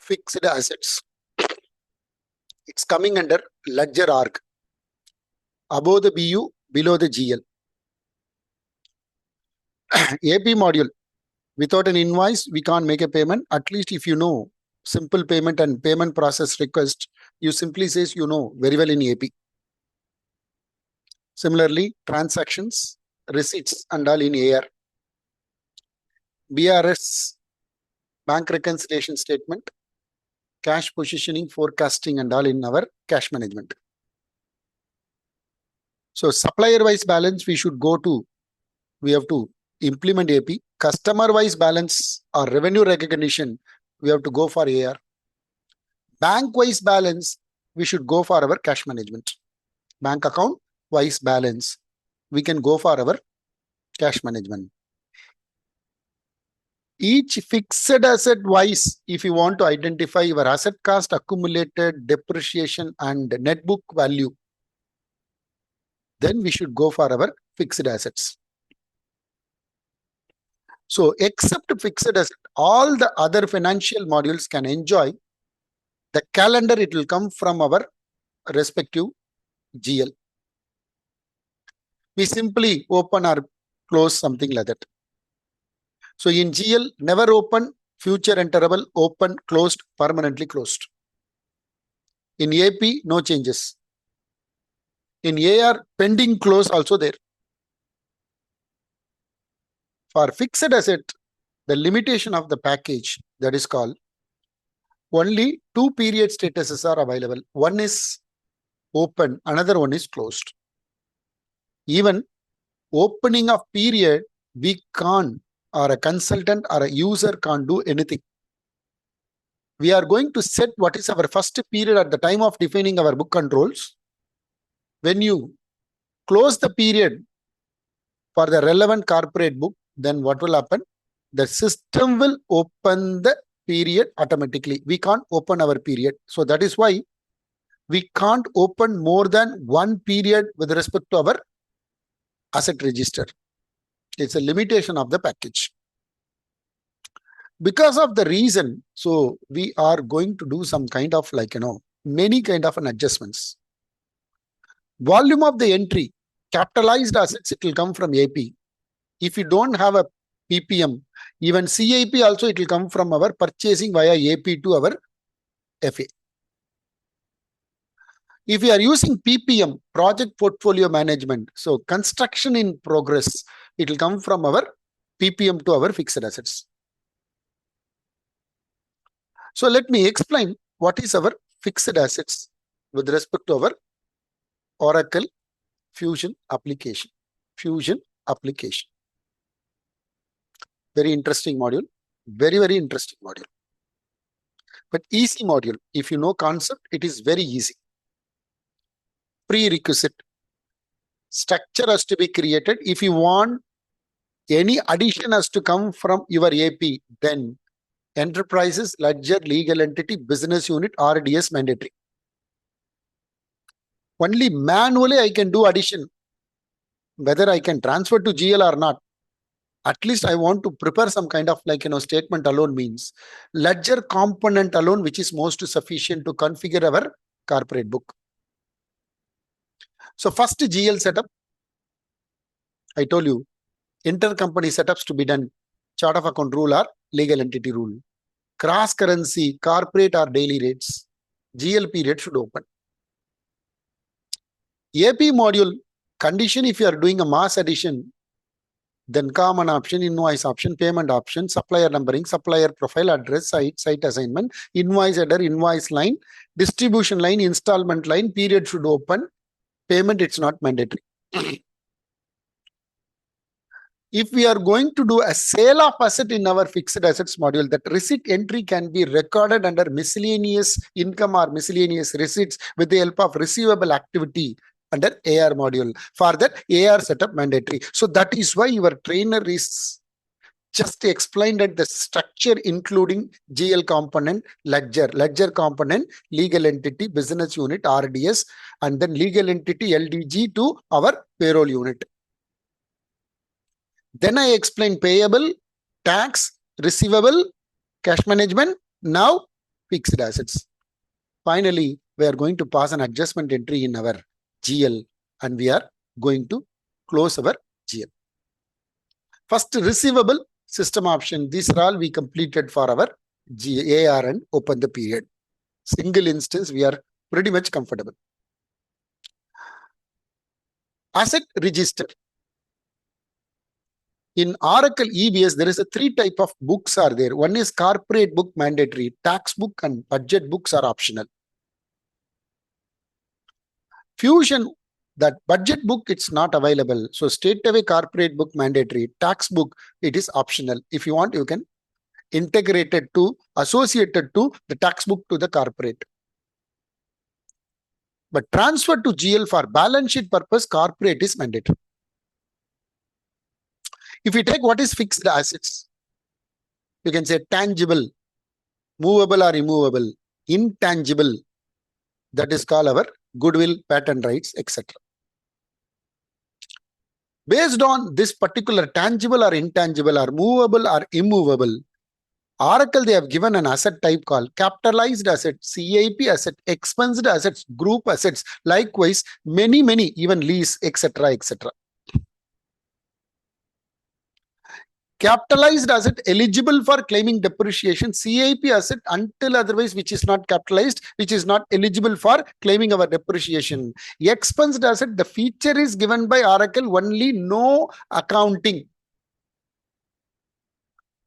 fixed assets. It's coming under ledger arc. Above the BU, below the GL. AP module. Without an invoice, we can't make a payment. At least if you know simple payment and payment process request, you simply says you know very well in AP. Similarly, transactions, receipts and all in AR. BRS, bank reconciliation statement, cash positioning, forecasting and all in our cash management. So supplier-wise balance, we have to implement AP. Customer-wise balance or revenue recognition, we have to go for AR. Bank-wise balance, we should go for our cash management. Bank account-wise balance, we can go for our cash management. Each fixed asset wise, if you want to identify your asset cost, accumulated depreciation and net book value, then we should go for our fixed assets. So except fixed asset, all the other financial modules can enjoy the calendar. It will come from our respective GL. We simply open or close something like that. So in GL, never open, future enterable, open, closed, permanently closed. In AP, no changes. In AR, pending close also there. For fixed asset, the limitation of the package, that is called, only two period statuses are available. One is open, another one is closed. Even opening of period, we can't, or a consultant or a user can't do anything. We are going to set what is our first period at the time of defining our book controls. When you close the period for the relevant corporate book, then what will happen? The system will open the period automatically. We can't open our period. So that is why we can't open more than one period with respect to our asset register. It's a limitation of the package. Because of the reason, so we are going to do some kind of many kind of an adjustments. Volume of the entry, capitalized assets, it will come from AP. If you don't have a PPM, even CIP also it will come from our purchasing via AP to our FA. If you are using PPM, project portfolio management, so construction in progress, it will come from our PPM to our fixed assets. So let me explain what is our fixed assets with respect to our Oracle Fusion application. Fusion application. Very interesting module. Very, very interesting module. But easy module. If you know concept, it is very easy. Prerequisite. Structure has to be created. If you want any addition has to come from your AP, then enterprises, ledger, legal entity, business unit, RDS mandatory. Only manually I can do addition. Whether I can transfer to GL or not, at least I want to prepare some kind of statement alone means ledger component alone, which is most sufficient to configure our corporate book. So first GL setup, I told you, intercompany setups to be done, chart of account rule or legal entity rule. Cross currency, corporate or daily rates, GL period should open. AP module condition, if you are doing a mass addition, then common option, invoice option, payment option, supplier numbering, supplier profile, address, site assignment, invoice header, invoice line, distribution line, installment line, period should open. Payment, it's not mandatory. If we are going to do a sale of asset in our fixed assets module, that receipt entry can be recorded under miscellaneous income or miscellaneous receipts with the help of receivable activity under AR module. For that, AR setup mandatory. So that is why your trainer is just explained that the structure including GL component, ledger component, legal entity, business unit, RDS, and then legal entity LDG to our payroll unit. Then I explained payable, tax, receivable, cash management. Now fixed assets. Finally, we are going to pass an adjustment entry in our GL and we are going to close our GL. First, receivable system option. These are all we completed for our AR and open the period. Single instance, we are pretty much comfortable. Asset register. In Oracle EBS, there is a 3 type of books are there. One is corporate book mandatory, tax book and budget books are optional. Fusion, that budget book, it's not available. So straight away corporate book mandatory, tax book, it is optional. If you want, you can integrate it to, associated to the tax book to the corporate. But transfer to GL for balance sheet purpose, corporate is mandatory. If you take what is fixed assets, you can say tangible, movable or immovable, intangible, that is called our goodwill, patent rights, etc. Based on this particular tangible or intangible or movable or immovable, Oracle, they have given an asset type called capitalized asset, CIP asset, expensed assets, group assets, likewise, many, even lease, etc., etc. Capitalized asset eligible for claiming depreciation, CIP asset until otherwise which is not capitalized, which is not eligible for claiming our depreciation. Expensed asset, the feature is given by Oracle only, no accounting.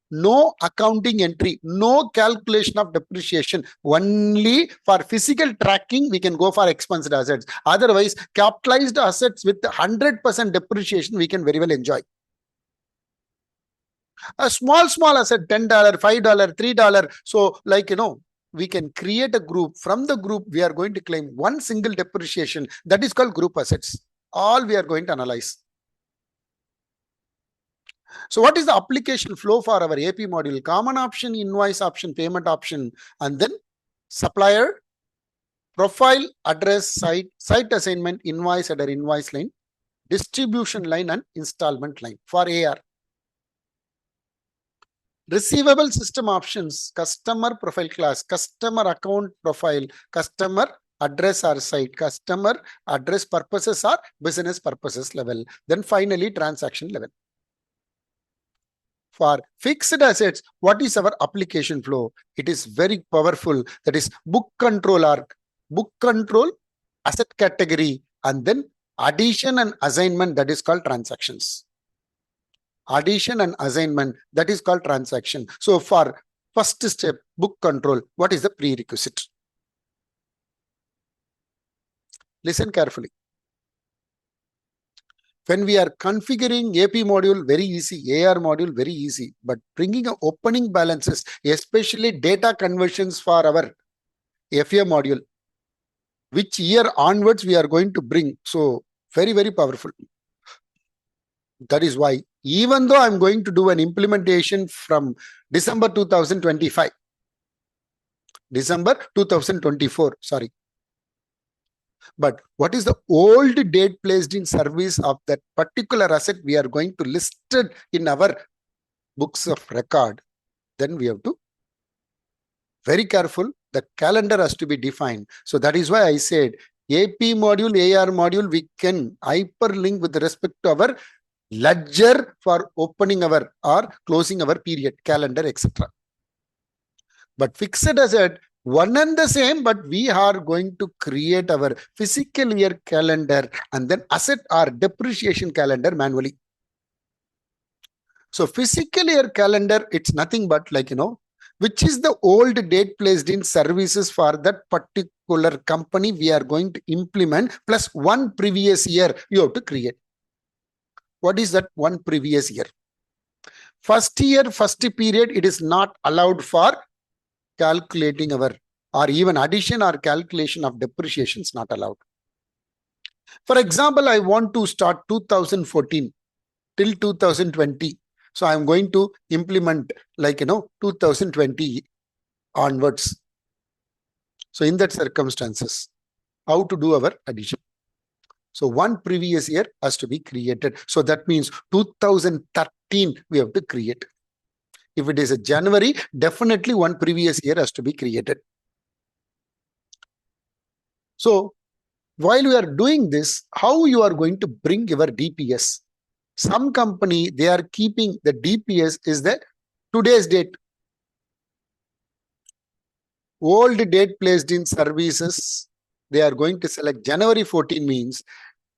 No accounting entry, no calculation of depreciation. Only for physical tracking, we can go for expensed assets. Otherwise, capitalized assets with 100% depreciation, we can very well enjoy. A small asset, $10, $5, $3. So like, we can create a group. From the group, we are going to claim one single depreciation. That is called group assets. All we are going to analyze. So what is the application flow for our AP module? Common option, invoice option, payment option, and then supplier, profile, address, site assignment, invoice header, invoice line, distribution line, and installment line for AR. Receivable system options, customer profile class, customer account profile, customer address or site, customer address purposes or business purposes level. Then finally, transaction level. For fixed assets, what is our application flow? It is very powerful. That is book control arc, book control, asset category, and then addition and assignment, that is called transactions. Addition and assignment, that is called transaction. So for first step, book control, what is the prerequisite? Listen carefully. When we are configuring AP module, very easy, AR module, very easy. But bringing a opening balances, especially data conversions for our FA module, which year onwards we are going to bring. So very, very powerful. That is why, even though I'm going to do an implementation from December 2025, December 2024, sorry. But what is the old date placed in service of that particular asset we are going to list it in our books of record? Then we have to very careful. The calendar has to be defined. So that is why I said AP module, AR module, we can hyperlink with respect to our ledger for opening our or closing our period, calendar, etc. But fixed asset, one and the same, but we are going to create our physical year calendar and then asset or depreciation calendar manually. So physical year calendar, it's nothing but like, which is the old date placed in services for that particular company we are going to implement plus one previous year you have to create. What is that one previous year? First year, first period, it is not allowed for calculating our or even addition or calculation of depreciation is not allowed. For example, I want to start 2014 till 2020. So I'm going to implement like, 2020 onwards. So in that circumstances, how to do our addition? So one previous year has to be created. So that means 2013 we have to create. If it is a January, definitely one previous year has to be created. So while we are doing this, how you are going to bring your DPS? Some company, they are keeping the DPS is the today's date. Old date placed in services, they are going to select January 14 means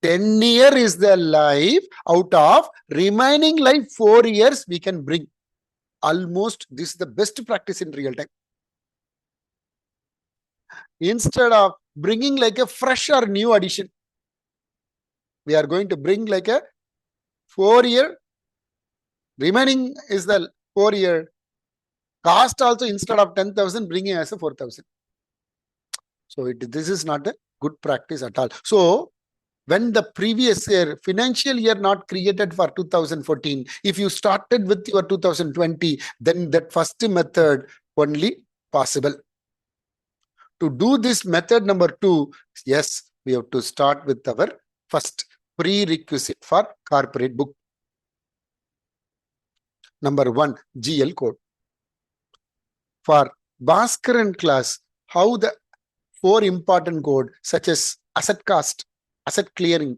10 year is the life. Out of remaining life 4 years we can bring. Almost this is the best practice in real time. Instead of bringing like a fresh or new addition, we are going to bring like a 4 year. Remaining is the 4 year. Cost also instead of 10,000 bringing as a 4,000. So this is not a good practice at all. So when the previous year, financial year not created for 2014, if you started with your 2020, then that first method only possible. To do this method number 2, yes, we have to start with our first prerequisite for corporate book. Number 1, GL code. For Bhaskaran class, how the 4 important code such as asset cost, asset clearing,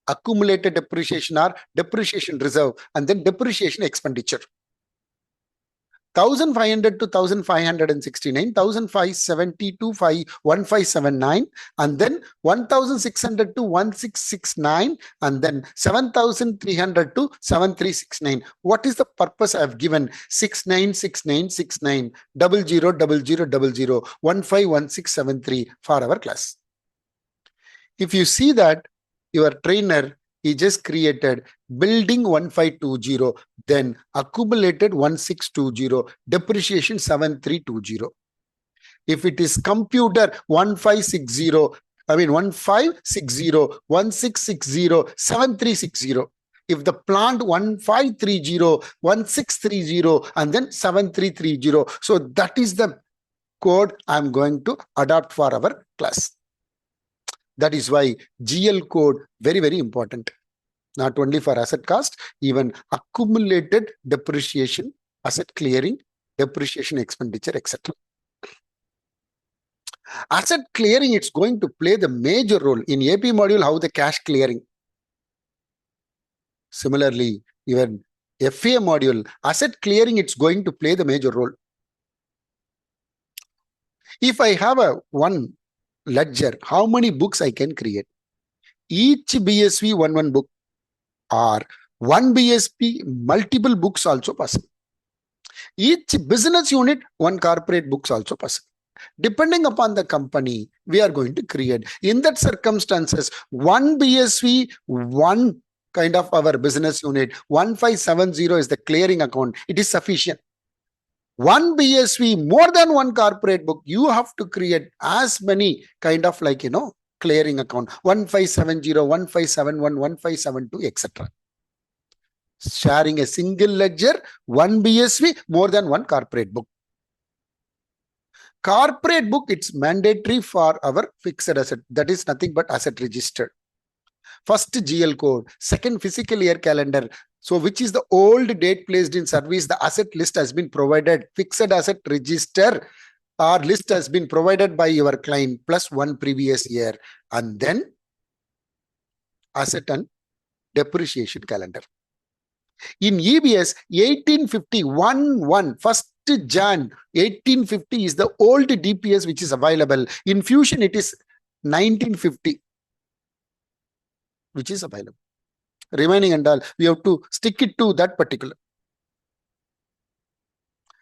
accumulated depreciation or depreciation reserve, and then depreciation expenditure. 1500 to 1569, 1570 to 1579, and then 1600 to 1669, and then 7300 to 7369. What is the purpose I have given? 696969 000000 151673 for our class. If you see that your trainer, he just created building 1520, then accumulated 1620, depreciation 7320. If it is computer 1560, 1560, 1660, 7360. If the plant 1530, 1630, and then 7330. So that is the code I'm going to adopt for our class. That is why GL code very, very important. Not only for asset cost, even accumulated depreciation, asset clearing, depreciation expenditure, etc. Asset clearing, it's going to play the major role in AP module, how the cash clearing. Similarly, even FA module, asset clearing, it's going to play the major role. If I have one ledger, how many books I can create? Each BSV one book, or one BSP multiple books also possible. Each business unit one corporate books also possible. Depending upon the company, we are going to create. In that circumstances, one BSV, one kind of our business unit, 1570 is the clearing account. It is sufficient. One BSV, more than one corporate book, you have to create as many kind of like, clearing account, 1570, 1571, 1572, etc. Sharing a single ledger, one BSV, more than one corporate book. Corporate book, it's mandatory for our fixed asset. That is nothing but asset registered. First GL code, second fiscal year calendar. So which is the old date placed in service, the asset list has been provided, fixed asset register or list has been provided by your client plus one previous year, and then asset and depreciation calendar. In EBS, 1851, 1st Jan 1850 is the old DPS which is available. In Fusion, it is 1950 which is available. Remaining and all, we have to stick it to that particular.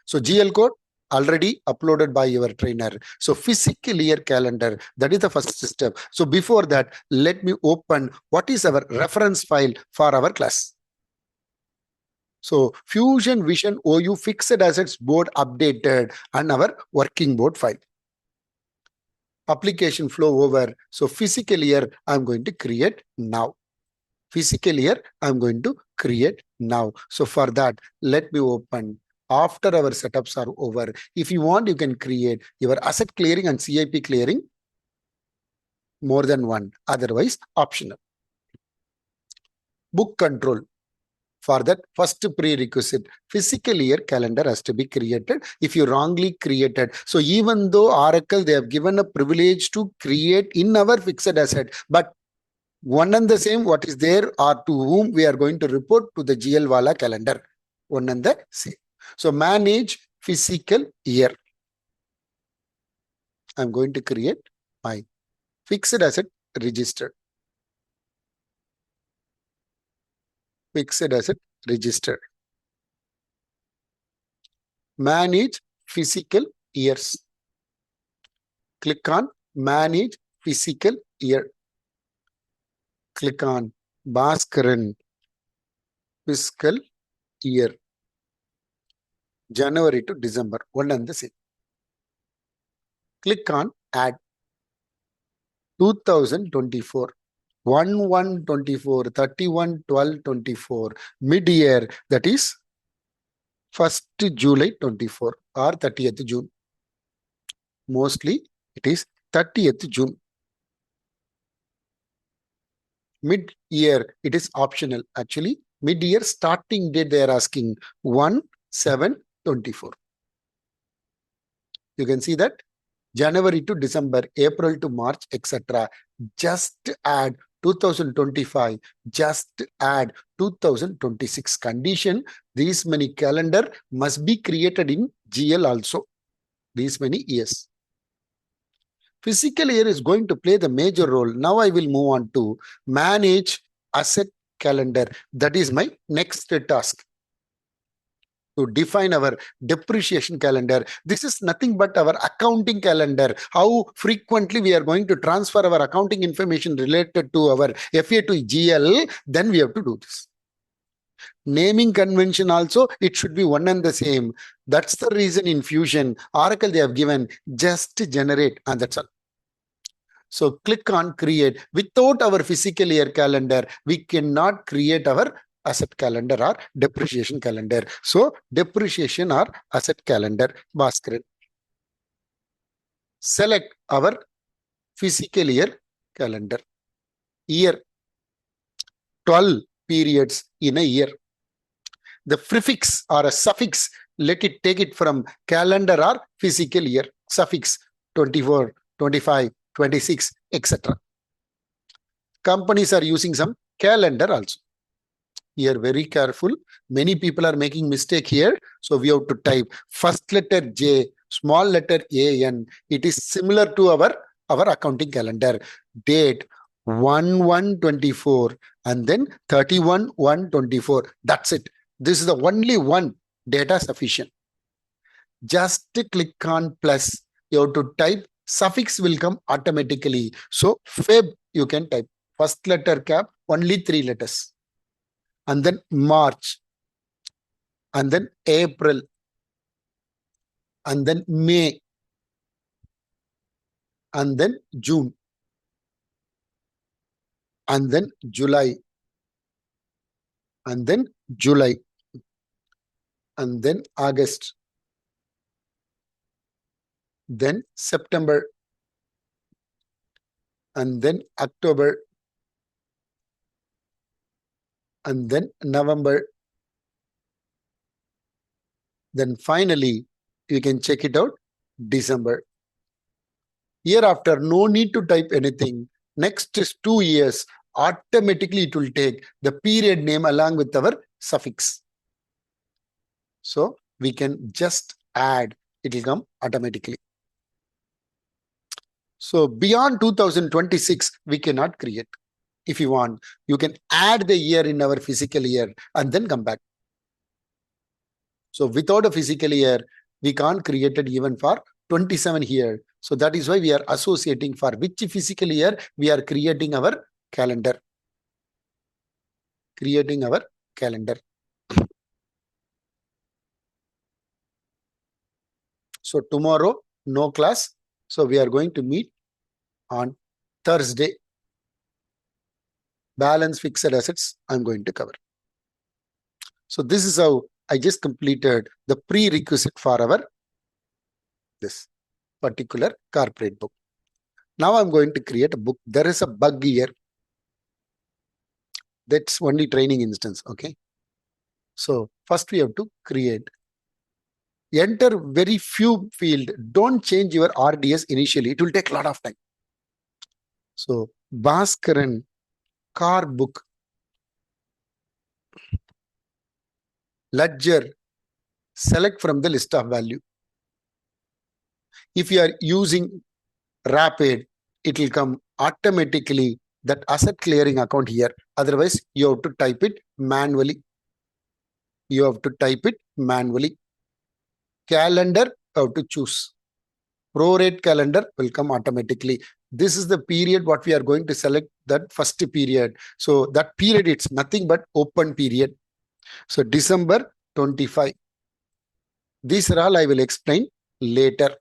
So GL code already uploaded by your trainer. So fiscal year calendar, that is the first step. So before that, let me open what is our reference file for our class. So Fusion Vision OU fixed assets board updated and our working board file. Application flow over. So fiscal year, I'm going to create now. Fiscal year, I'm going to create now. So for that, let me open. After our setups are over, if you want, you can create your asset clearing and CIP clearing more than one, otherwise optional. Book control. For that, first prerequisite, physical year calendar has to be created. If you wrongly created, so even though Oracle, they have given a privilege to create in our fixed asset, but one and the same, what is there or to whom we are going to report to the GL Wala calendar. One and the same. So manage physical year. I'm going to create my fixed asset register. Fixed asset register. Manage physical years. Click on manage physical year. Click on Bhaskaran fiscal year. January to December, one and the same. Click on add 2024. 1/1/24, 31/12/24, mid-year, that is 1st July 24 or 30th June. Mostly it is 30th June. Mid-year, it is optional. Actually, mid-year starting date they are asking 1/7/24. You can see that January to December, April to March, etc. Just add 2025, just add 2026 condition. These many calendar must be created in GL also. These many years. Physical year is going to play the major role. Now I will move on to manage asset calendar. That is my next task. To define our depreciation calendar. This is nothing but our accounting calendar. How frequently we are going to transfer our accounting information related to our FA to GL, then we have to do this. Naming convention also, it should be one and the same. That's the reason in Fusion, Oracle they have given just generate, and that's all. So click on create. Without our physical year calendar, we cannot create our asset calendar or depreciation calendar. So depreciation or asset calendar, Bhaskaran. Select our physical year calendar. Year, 12 periods in a year. The prefix or a suffix, let it take it from calendar or physical year. Suffix 24, 25, 26, etc. Companies are using some calendar also. Here, very careful. Many people are making mistake here. So we have to type first letter J, small letter AN. It is similar to our accounting calendar. Date 1/1/24 and then 31/1/24. That's it. This is the only one data sufficient. Just click on plus. You have to type. Suffix will come automatically. So Feb you can type. First letter cap, only 3 letters. And then March, and then April, and then May, and then June, and then July, and then July, and then August, then September, and then October, and then November. Then finally, you can check it out, December. Hereafter, no need to type anything. Next is 2 years. Automatically, it will take the period name along with our suffix. So we can just add. It will come automatically. So beyond 2026, we cannot create. If you want, you can add the year in our physical year and then come back. So without a physical year, we can't create it even for 27 here. So that is why we are associating for which physical year we are creating our calendar. Creating our calendar. So tomorrow, no class. So we are going to meet on Thursday. Balance fixed assets I'm going to cover. So this is how I just completed the prerequisite for our this particular corporate book. Now I'm going to create a book. There is a bug here. That's only training instance. Okay. So first we have to create. Enter very few field. Don't change your RDS initially. It will take a lot of time. So Bhaskaran car book ledger, select from the list of value. If you are using Rapid, it will come automatically that asset clearing account here. Otherwise, you have to type it manually. Calendar, you have to choose. Prorate calendar will come automatically. This is the period what we are going to select, that first period. So that period, it's nothing but open period. So December 25. These are all I will explain later.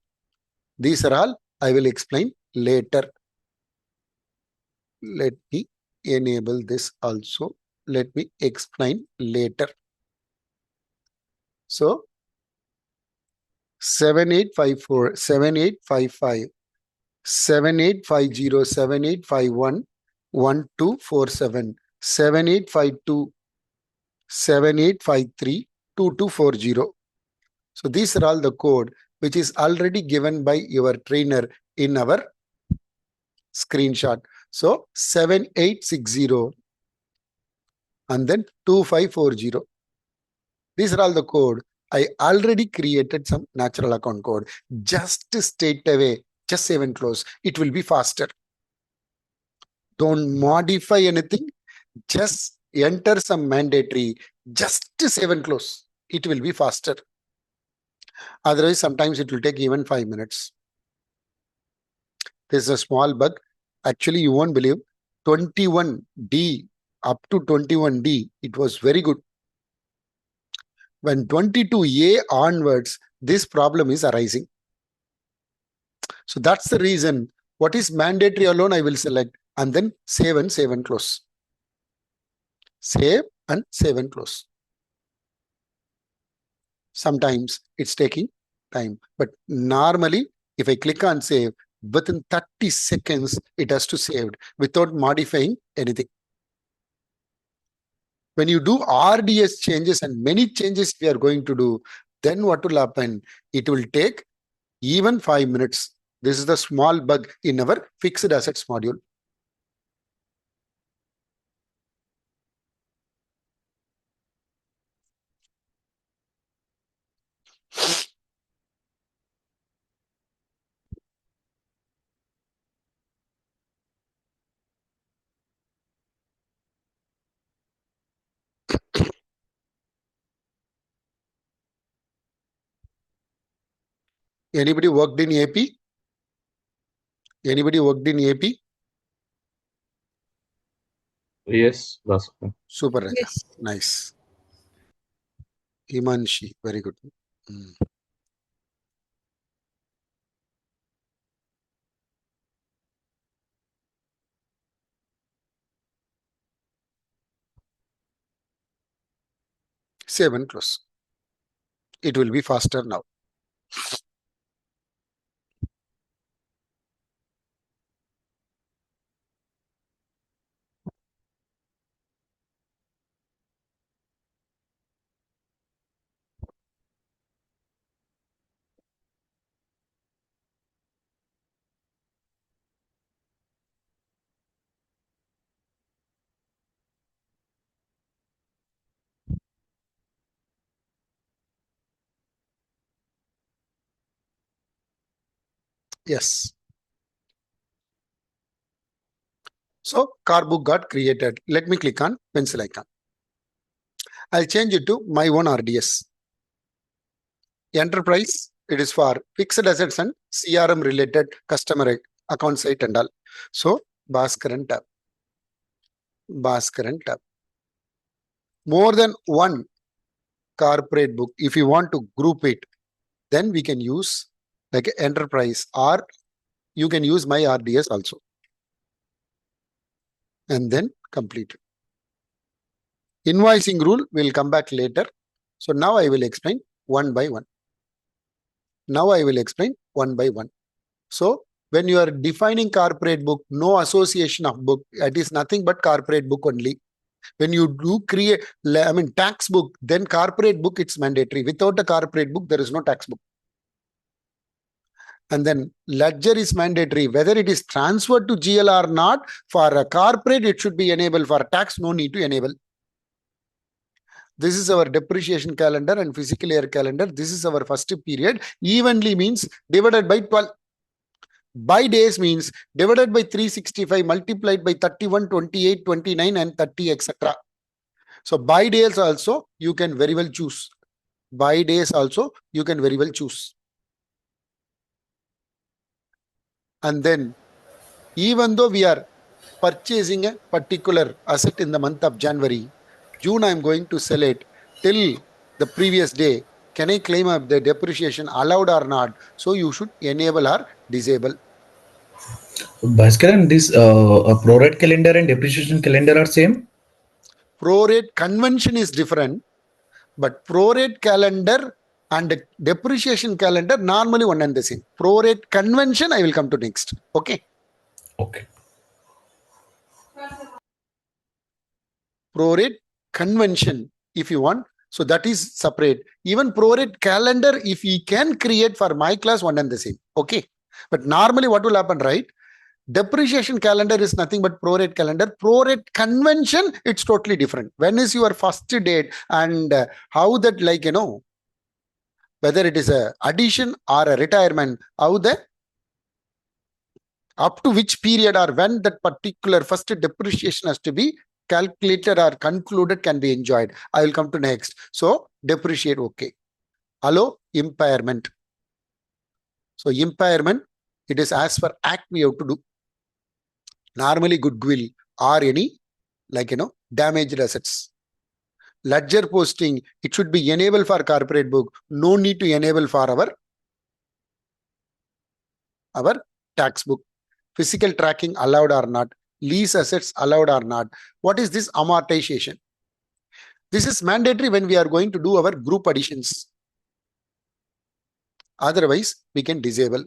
Let me enable this also. Let me explain later. So 7854, 7855, 7850, 7851, 1247, 7852, 7853, 2240. So these are all the code which is already given by your trainer in our screenshot. So 7860 and then 2540. These are all the code. I already created some natural account code. Just straight away, just save and close. It will be faster. Don't modify anything. Just enter some mandatory. Just save and close. It will be faster. Otherwise, sometimes it will take even 5 minutes. This is a small bug. Actually, you won't believe. 21D, up to 21D, it was very good. When 22A onwards, this problem is arising. So that's the reason. What is mandatory alone, I will select and then save and close. Save and close. Sometimes it's taking time, but normally if I click on save, within 30 seconds, it has to saved without modifying anything. When you do RDS changes and many changes we are going to do, then what will happen? It will take even 5 minutes. This is the small bug in our fixed assets module. Anybody worked in AP? Anybody worked in AP? Yes, that's okay. Super. Yes. Nice. Himanshi, very good. 7 close. It will be faster now. Yes. So car book got created. Let me click on pencil icon. I'll change it to my own RDS. Enterprise, it is for fixed assets and CRM related customer account site and all. So Bhaskaran tab. More than one corporate book. If you want to group it, then we can use like enterprise, or you can use my RDS also. And then complete. Invoicing rule will come back later. So now I will explain one by one. So when you are defining corporate book, no association of book. It is nothing but corporate book only. When you do create, I mean, tax book, then corporate book, it's mandatory. Without a corporate book, there is no tax book. And then ledger is mandatory. Whether it is transferred to GL or not, for a corporate, it should be enabled. For tax, no need to enable. This is our depreciation calendar and fiscal year calendar. This is our first period. Evenly means divided by 12. By days means divided by 365 multiplied by 31, 28, 29 and 30, etc. So by days also you can very well choose. By days also you can very well choose. And then even though we are purchasing a particular asset in the month of January, June I am going to sell it till the previous day. Can I claim up the depreciation allowed or not? So you should enable or disable. Bhaskaran, this prorate calendar and depreciation calendar are same? Prorate convention is different, but prorate calendar and depreciation calendar normally one and the same. Prorate convention I will come to next. Okay. Okay. Prorate convention if you want. So that is separate. Even prorate calendar, if we can create for my class, one and the same. Okay. But normally what will happen, right? Depreciation calendar is nothing but prorate calendar. Prorate convention, it's totally different. When is your first date and how that, like, you know, whether it is a addition or a retirement, how the up to which period or when that particular first depreciation has to be calculated or concluded can be enjoyed. I will come to next. So depreciate, okay. Allow impairment. So impairment, it is as per act we have to do. Normally goodwill or any, like, you know, damaged assets. Ledger posting, it should be enabled for corporate book. No need to enable for our tax book. Physical tracking allowed or not. Lease assets allowed or not. What is this amortization? This is mandatory when we are going to do our group additions. Otherwise, we can disable.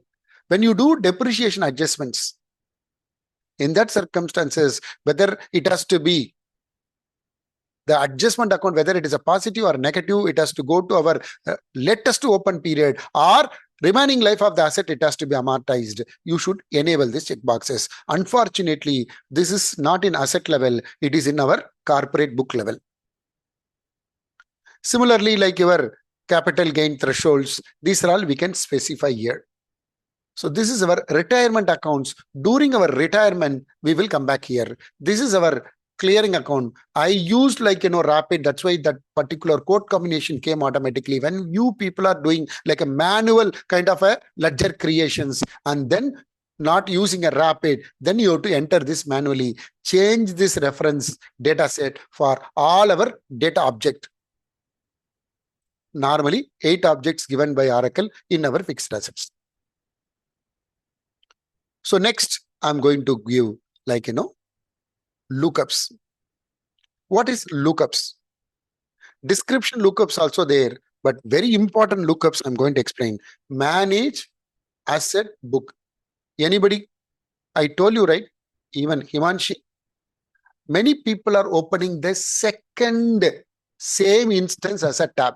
When you do depreciation adjustments, in that circumstances, whether it has to be the adjustment account, whether it is a positive or negative, it has to go to our latest to open period or remaining life of the asset, it has to be amortized. You should enable these checkboxes. Unfortunately, this is not in asset level, it is in our corporate book level. Similarly, like your capital gain thresholds, these are all we can specify here. So this is our retirement accounts. During our retirement, we will come back here. This is our clearing account. I used, like, you know, rapid. That's why that particular code combination came automatically. When you people are doing like a manual kind of a ledger creations and then not using a rapid, then you have to enter this manually. Change this reference data set for all our data object. Normally 8 objects given by Oracle in our fixed assets. So next I'm going to give, like, you know, lookups. What is lookups? Description lookups also there, but very important lookups I'm going to explain. Manage asset book. Anybody? I told you, right? Even Himanshi. Many people are opening the second same instance as a tab.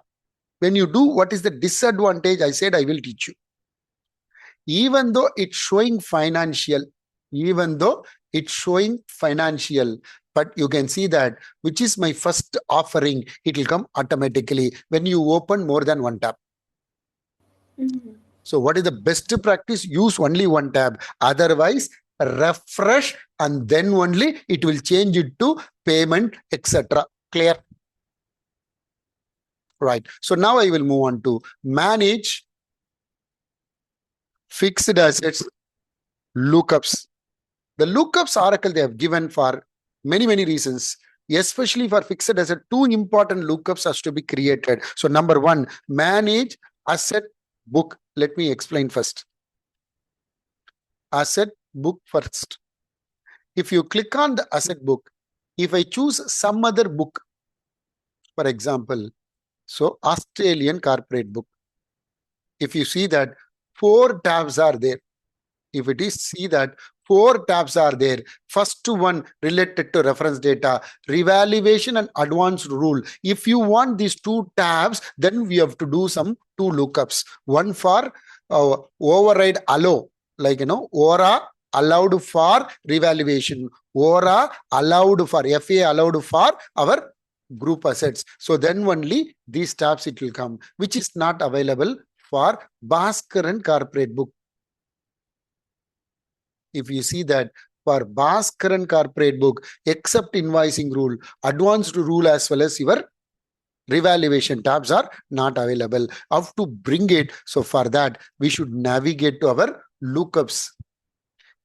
When you do, what is the disadvantage? I said I will teach you. Even though it's showing financial, but you can see that which is my first offering, it will come automatically when you open more than one tab. So what is the best practice? Use only one tab. Otherwise, refresh and then only it will change it to payment, etc. Clear? Right. So now I will move on to manage fixed assets lookups. The lookups Oracle they have given for many reasons, especially for fixed asset. 2 important lookups has to be created. So number 1, manage asset book. Let me explain first. Asset book first. If you click on the asset book, if I choose some other book, for example, so Australian corporate book, if you see that 4 tabs are there, if it is see that 4 tabs are there. First one related to reference data, revaluation and advanced rule. If you want these 2 tabs, then we have to do some 2 lookups. One for override allow, like ORA allowed for revaluation, ORA allowed for FA allowed for our group assets. So then only these tabs it will come, which is not available for Bhaskaran corporate book. If you see that for Bhaskaran corporate book, except invoicing rule, advanced rule as well as your revaluation tabs are not available. How to bring it? So for that, we should navigate to our lookups.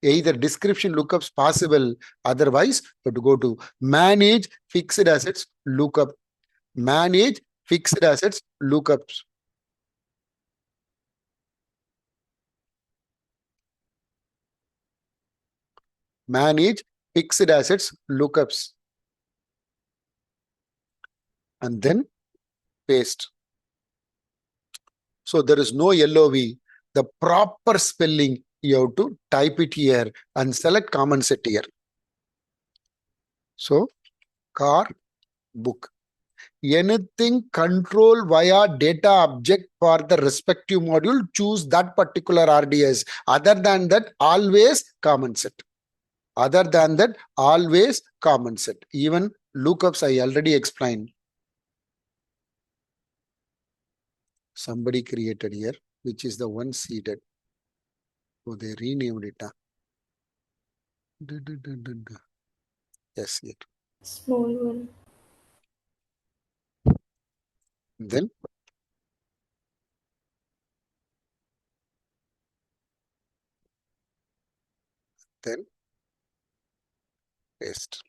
Either description lookups possible, otherwise you have to go to manage fixed assets lookup. Manage fixed assets lookups. Manage fixed assets lookups. And then paste. So there is no LOV. The proper spelling, you have to type it here and select common set here. So car book. Anything control via data object for the respective module, choose that particular RDS. Other than that, always common set. Other than that, always common set. Even lookups I already explained. Somebody created here, which is the one seated. So they renamed it. Yes, it. Small one. Then paste.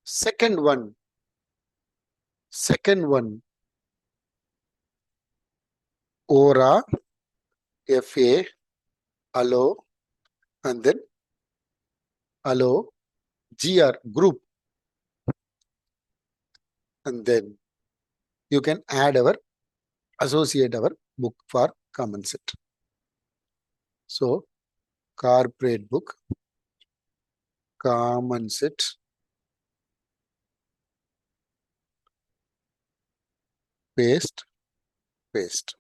Second one, ORA, FA, allow, and then allow, GR, group. And then you can add our, associate our book for common set. So, corporate book, common set, paste, paste,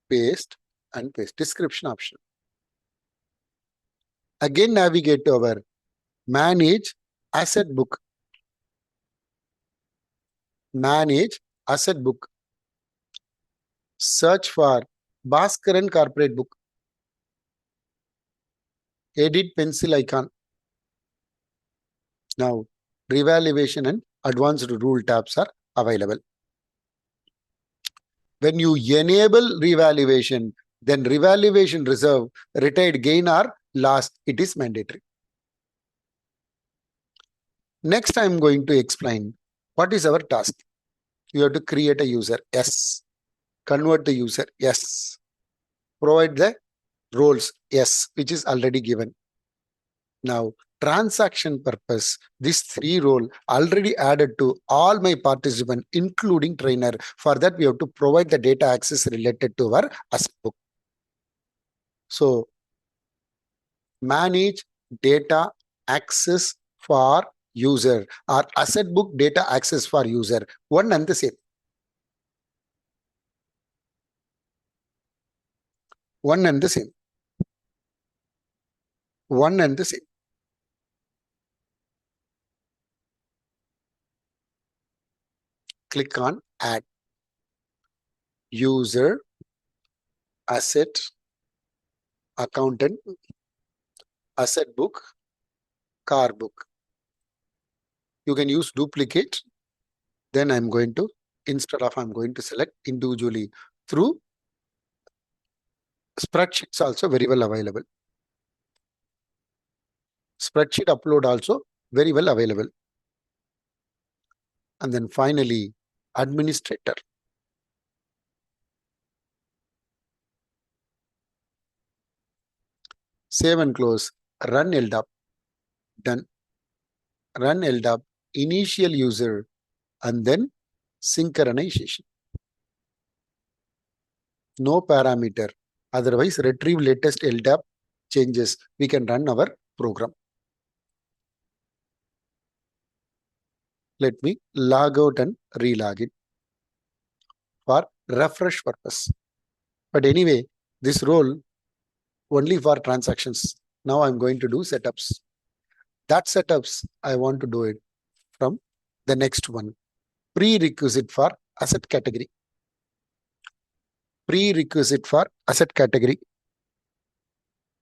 paste, and paste. Description option. Again, navigate to our manage asset book. Manage asset book. Search for Bhaskaran corporate book. Edit pencil icon. Now, revaluation and advanced rule tabs are available. When you enable revaluation, then revaluation reserve, retired gain or loss, it is mandatory. Next, I am going to explain what is our task. You have to create a user, yes. Convert the user, yes. Provide the roles, yes, which is already given. Now, transaction purpose, this 3 role already added to all my participants, including trainer. For that, we have to provide the data access related to our asset book. So, manage data access for user or asset book data access for user. One and the same. One and the same. One and the same. Click on add. User, asset, accountant, asset book, car book. You can use duplicate. Then I'm going to, instead of I'm going to select individually through spreadsheets also very well available. Spreadsheet upload also very well available. And then finally, administrator. Save and close. Run LDAP. Done. Run LDAP. Initial user and then synchronization. No parameter. Otherwise, retrieve latest LDAP changes. We can run our program. Let me log out and re-log in for refresh purpose. But anyway, this role only for transactions. Now I'm going to do setups. That setups, I want to do it from the next one. Prerequisite for asset category. Prerequisite for asset category.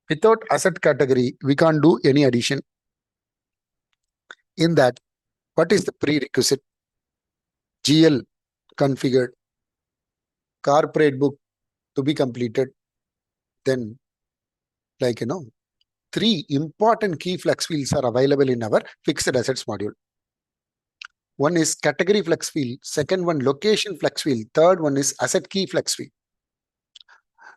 Without asset category, we can't do any addition. In that, what is the prerequisite? GL configured, corporate book to be completed. Then, like, three important key flex fields are available in our fixed assets module. One is category flex field, second one location flex field, third one is asset key flex field.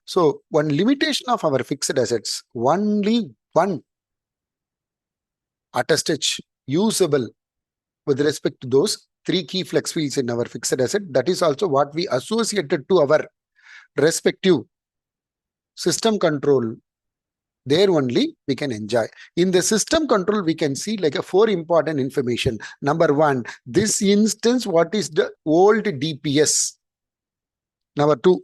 So one limitation of our fixed assets, only one attestage usable with respect to those three key flex fields in our fixed asset. That is also what we associated to our respective system control. There only we can enjoy. In the system control, we can see like a 4 important information. Number one, this instance, what is the old DPS? Number two,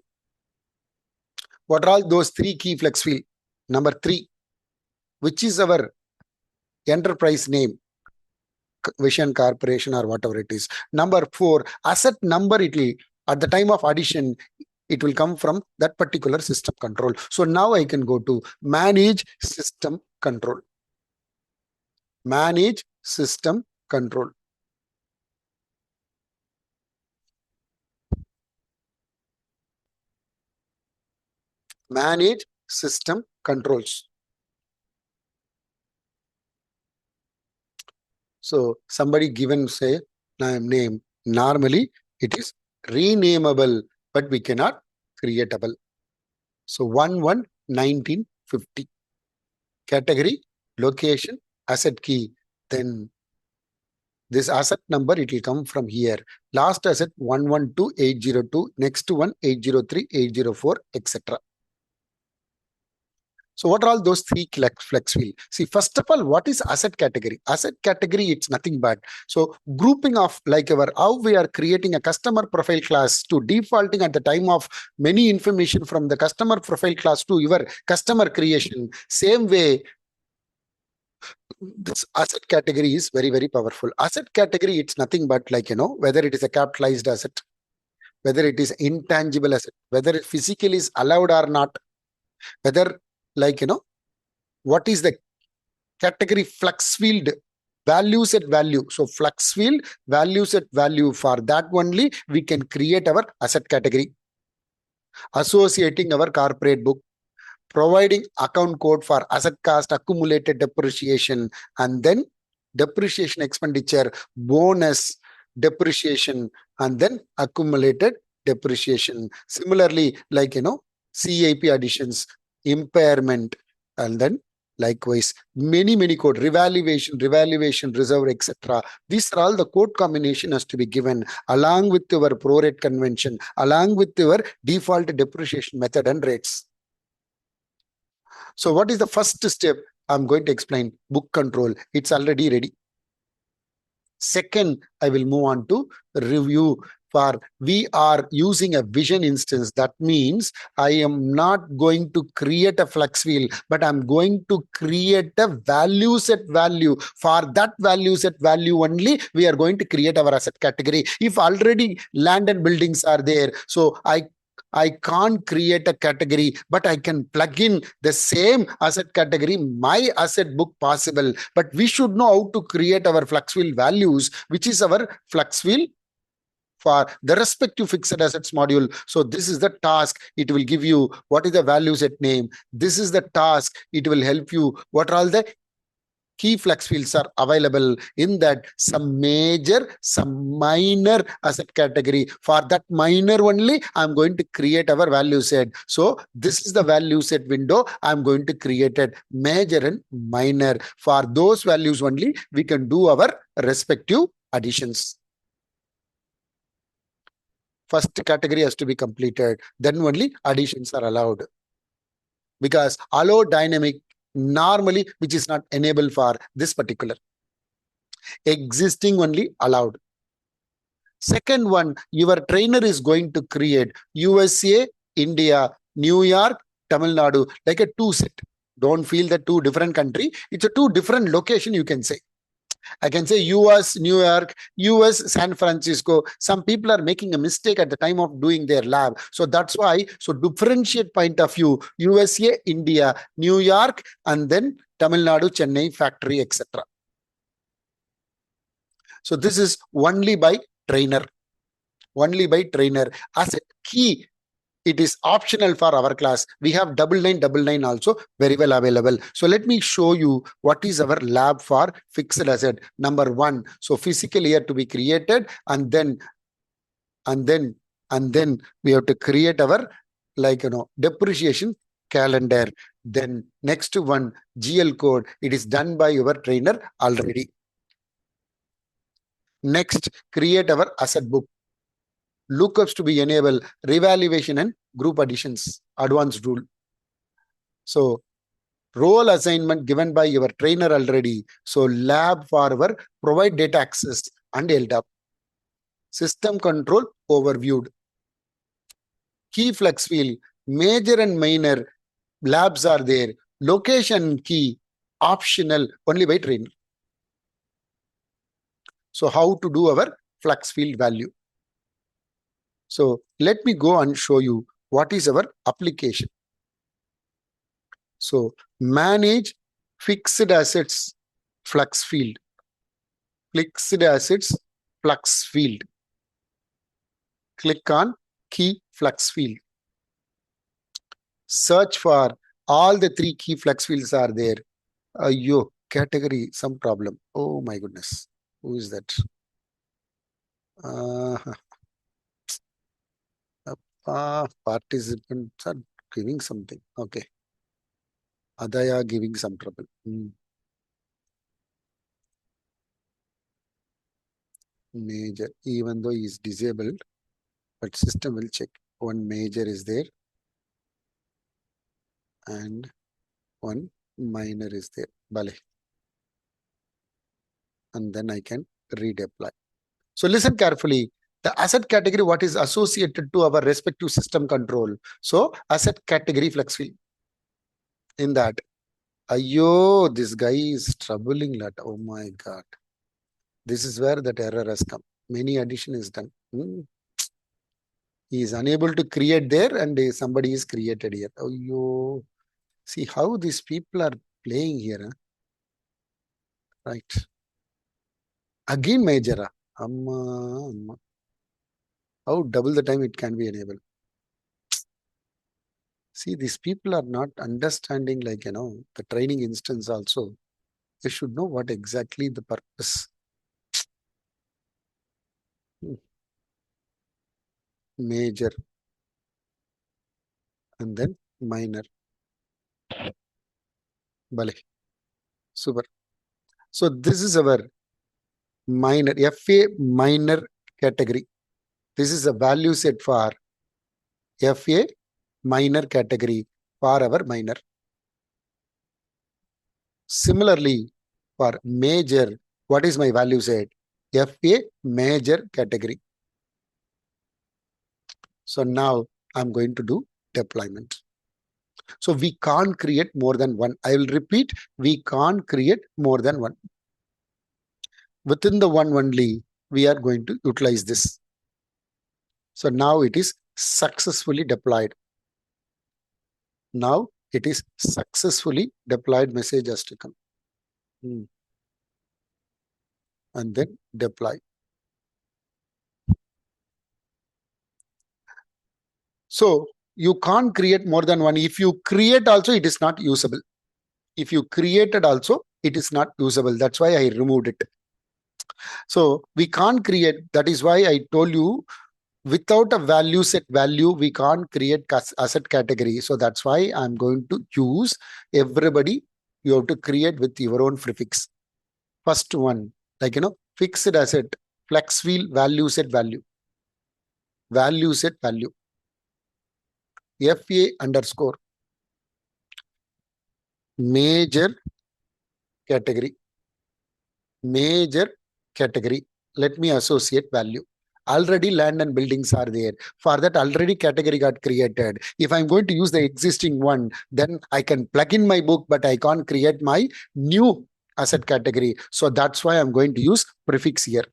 what are all those three key flex field? Number three, which is our enterprise name, Vision Corporation or whatever it is. Number four, asset number, it will, at the time of addition, it will come from that particular system control. So now I can go to manage system control. Manage system control. Manage system controls. So somebody given say name, normally it is renameable, but we cannot creatable. So 11-1950. Category, location, asset key. Then this asset number, it will come from here. Last asset 112802, next one 803, 804, etc. So what are all those three flex field? See, first of all, what is asset category? Asset category, it's nothing but. So grouping of like how we are creating a customer profile class to defaulting at the time of many information from the customer profile class to your customer creation. Same way, this asset category is very, very powerful. Asset category, it's nothing but like, whether it is a capitalized asset, whether it is intangible asset, whether it physically is allowed or not, whether like, what is the category flex field values at value. So flex field values at value, for that only we can create our asset category. Associating our corporate book, providing account code for asset cost, accumulated depreciation, and then depreciation expenditure, bonus, depreciation, and then accumulated depreciation. Similarly, like, CAP additions, impairment, and then likewise many code, revaluation, reserve, etc. These are all the code combination has to be given along with your prorate convention, along with your default depreciation method and rates. So what is the first step? I'm going to explain book control. It's already ready. Second, I will move on to review. For we are using a vision instance. That means I am not going to create a flex field, but I'm going to create a value set value. For that value set value only, we are going to create our asset category. If already land and buildings are there, so I can't create a category, but I can plug in the same asset category, my asset book possible. But we should know how to create our flex field values, which is our flex field for the respective fixed assets module. So this is the task. It will give you what is the value set name. This is the task. It will help you what are all the key flex fields are available in that, some major, some minor asset category. For that minor only, I'm going to create our value set. So this is the value set window. I'm going to create it major and minor. For those values only, we can do our respective additions. First category has to be completed. Then only additions are allowed. because allow dynamic normally, which is not enabled for this particular. Existing only allowed. Second one, your trainer is going to create USA, India, New York, Tamil Nadu, like a two set. Don't feel that two different country. It's a two different location, you can say. I can say US, New York, US, San Francisco. Some people are making a mistake at the time of doing their lab. So that's why, so differentiate point of view, USA, India, New York, and then Tamil Nadu, Chennai, factory, etc. So this is only by trainer. Only by trainer. As a key, it is optional for our class. We have 9999 also very well available. So let me show you what is our lab for fixed asset. Number one, so physical year to be created, and then we have to create our depreciation calendar. Then next one, GL code. It is done by your trainer already. Next, create our asset book. Lookups to be enabled, revaluation and group additions, advanced rule. So role assignment given by your trainer already. So lab for our provide data access and LDAP. System control overviewed. Key flex field, major and minor labs are there. Location key, optional only by trainer. So how to do our flex field value? So let me go and show you what is our application. So manage fixed assets flux field. Fixed assets flux field. Click on key flux field. Search for all the three key flux fields are there. Yo, category, some problem. Oh my goodness. Who is that? Participants are giving something. Okay. Adaya giving some trouble. Major, even though he is disabled, but system will check. One major is there and one minor is there. Bale. And then I can redeploy. So listen carefully. The asset category, what is associated to our respective system control. So asset category flux field. In that, ayo, this guy is troubling lot. Oh my God. This is where that error has come. Many addition is done. He is unable to create there and somebody is created here. Oh, you see how these people are playing here. Huh? Right. Again, major. Amma. How double the time it can be enabled. See, these people are not understanding, the training instance also. They should know what exactly the purpose. Major. And then minor. Bale. Super. So this is our minor, FA minor category. This is a value set for FA minor category for our minor. Similarly, for major, what is my value set? FA major category. So now I'm going to do deployment. So we can't create more than one. I will repeat, we can't create more than one. Within the one only, we are going to utilize this. So now it is successfully deployed. Now it is successfully deployed message has to come. And then deploy. So you can't create more than one. If you create also, it is not usable. If you created also, it is not usable. That's why I removed it. So we can't create. That is why I told you, without a value set value, we can't create asset category. So that's why I'm going to use everybody. You have to create with your own prefix. First one, fixed asset, flex field, value set value. Value set value. FA underscore. major category, major category. Let me associate value. Already land and buildings are there. For that, already category got created. If I'm going to use the existing one, then I can plug in my book, but I can't create my new asset category. So that's why I'm going to use prefix here.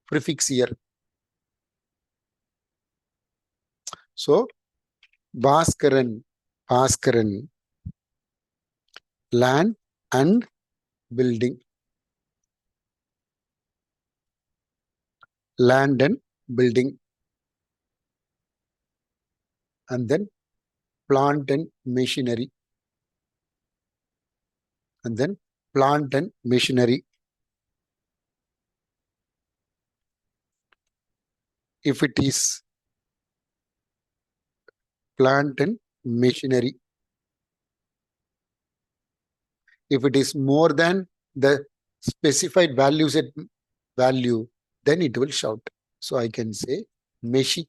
Prefix here. So Bhaskaran, land and building. Land and building. And then plant and machinery. And then plant and machinery. If it is plant and machinery, if it is more than the specified values at value, then it will shout. So I can say meshi.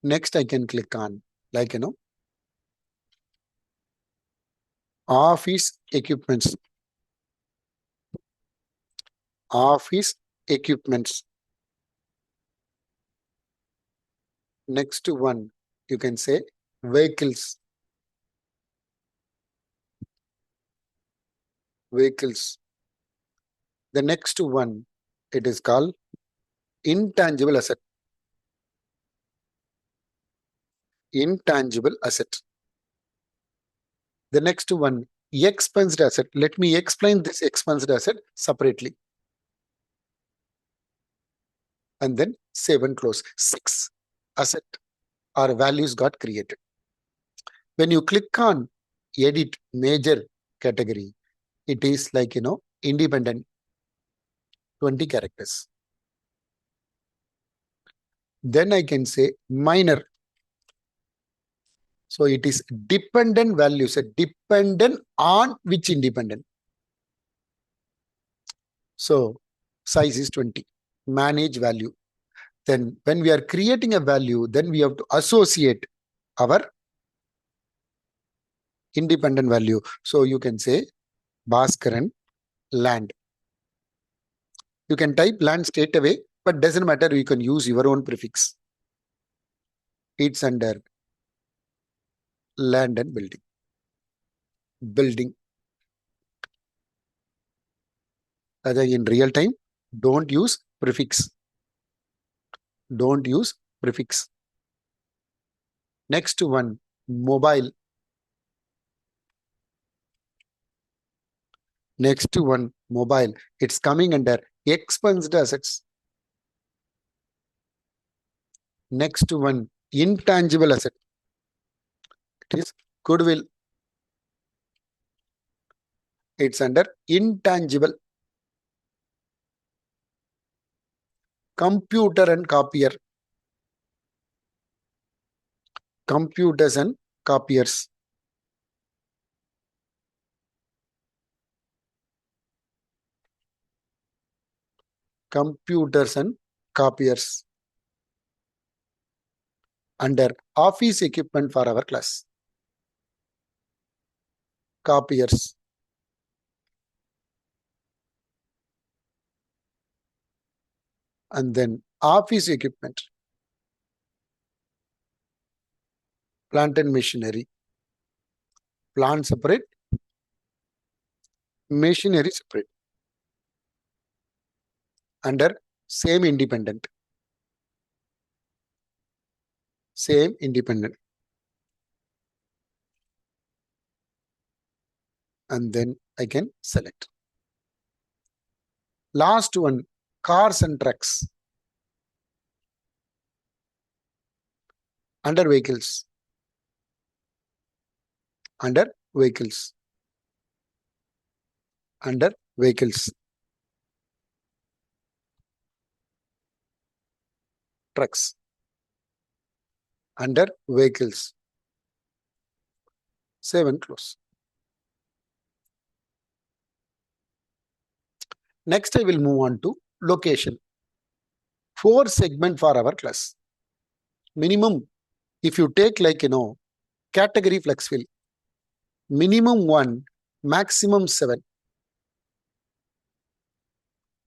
Next, I can click on, like, office equipments. Office equipments. Next one, you can say vehicles. Vehicles. The next one, it is called intangible asset. Intangible asset. The next one, expensed asset. Let me explain this expensed asset separately. And then save and close. 6 asset or values got created. When you click on edit major category, it is like, independent 20 characters. Then I can say minor. So it is dependent values, dependent on which independent. So size is 20. Manage value. Then when we are creating a value, then we have to associate our independent value. So you can say Bhaskaran land. You can type land straight away, but doesn't matter. You can use your own prefix. It's under land and building. Building. As in real time, don't use prefix. Don't use prefix. Next one, mobile. Next one, mobile. It's coming under expensed assets. Next one, intangible asset. It is goodwill. It's under intangible. Computer and copier. Computers and copiers. Computers and copiers. Under office equipment for our class. Copiers. And then office equipment. Plant and machinery. Plant separate. Machinery separate. Under same independent. Same independent. And then I can select. Last one, cars and trucks. Under vehicles. Under vehicles. Under vehicles. Trucks. Under vehicles. Save and close. Next, I will move on to location. 4 segment for our class. Minimum If you take like, category flex fill, minimum 1, maximum 7.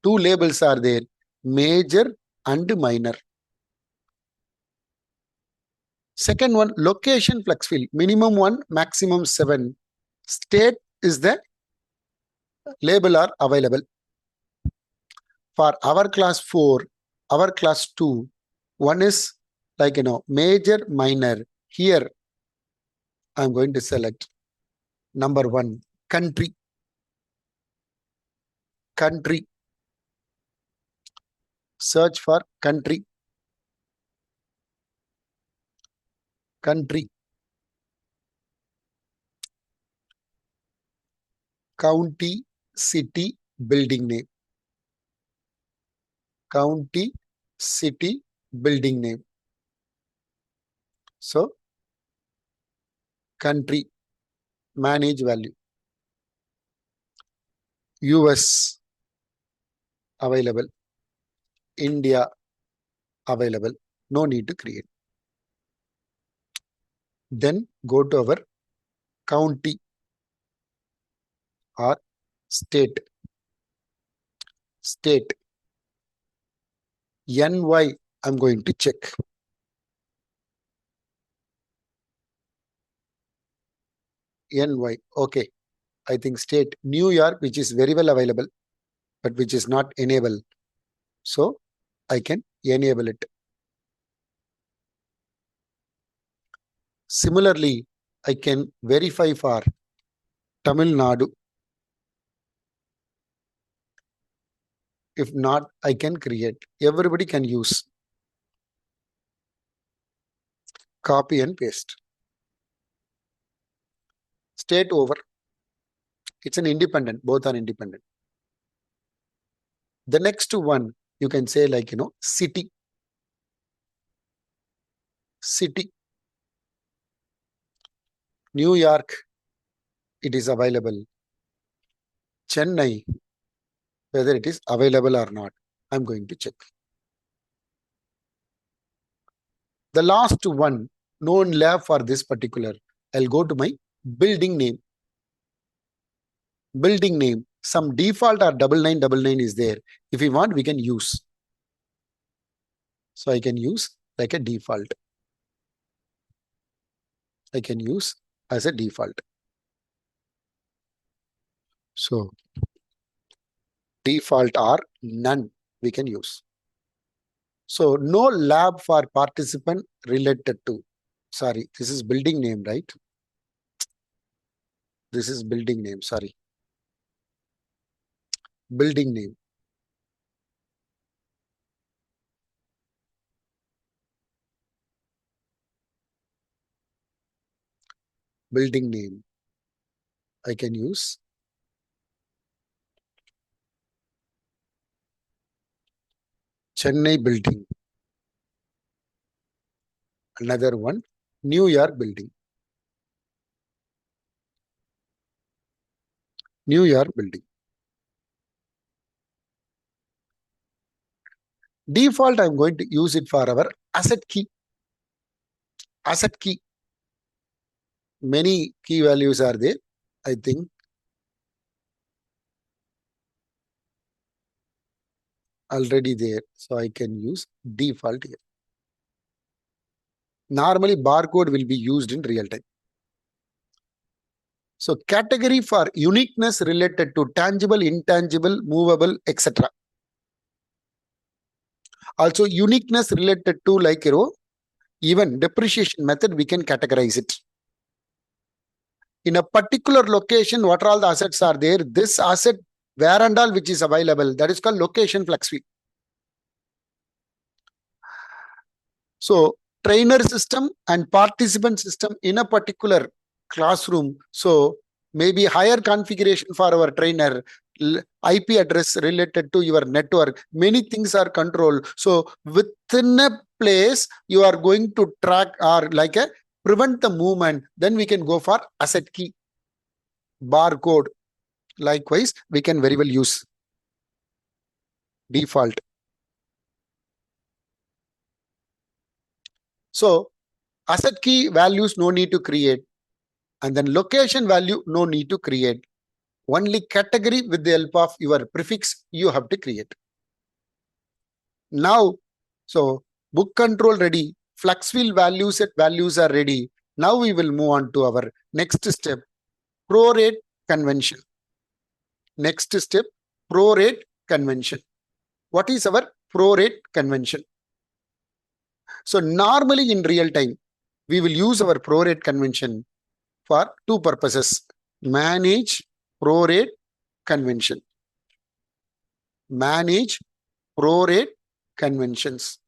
Two labels are there, major and minor. Second one, location flex fill, minimum 1, maximum 7. State is the label are available. For our class 4, our class 2, one is like, major, minor. Here, I'm going to select number 1, country. Country. Search for country. Country. County, city, building name. County, city, building name. So, country, manage value. US, available. India, available. No need to create. Then go to our county or state. State. NY, I'm going to check. NY, okay. I think state New York, which is very well available, but which is not enabled. So I can enable it. Similarly, I can verify for Tamil Nadu. If not, I can create. Everybody can use. Copy and paste. State over. It's an independent. Both are independent. The next one, you can say like, city. City. New York, it is available. Chennai, whether it is available or not, I'm going to check. The last one, known lab for this particular, I'll go to my building name. Building name, some default or 9999 is there. If we want, we can use. So I can use like a default. I can use as a default. So default or none we can use. So no lab for participant related to. Sorry, this is building name, right? This is building name, sorry. Building name. Building name. I can use Chennai building. Another one, New York building. New York building. Default, I'm going to use it for our asset key. Asset key. Many key values are there, I think. Already there. So I can use default here. Normally, barcode will be used in real time. So category for uniqueness related to tangible, intangible, movable, etc. Also uniqueness related to like, even depreciation method, we can categorize it. In a particular location, what are all the assets are there? This asset, where and all which is available, that is called location flex fill. So trainer system and participant system in a particular classroom. So maybe higher configuration for our trainer, IP address related to your network. Many things are controlled. So within a place, you are going to track or like a prevent the movement. Then we can go for asset key, barcode. Likewise, we can very well use default. So Asset key values no need to create, and then location value no need to create. Only category with the help of your prefix you have to create. Now, so book control ready, flux field values at values are ready. Now we will move on to our next step, prorate convention. Next step, prorate convention. What is our prorate convention? So normally in real time, we will use our prorate convention for two purposes. Manage prorate convention. Manage prorate conventions.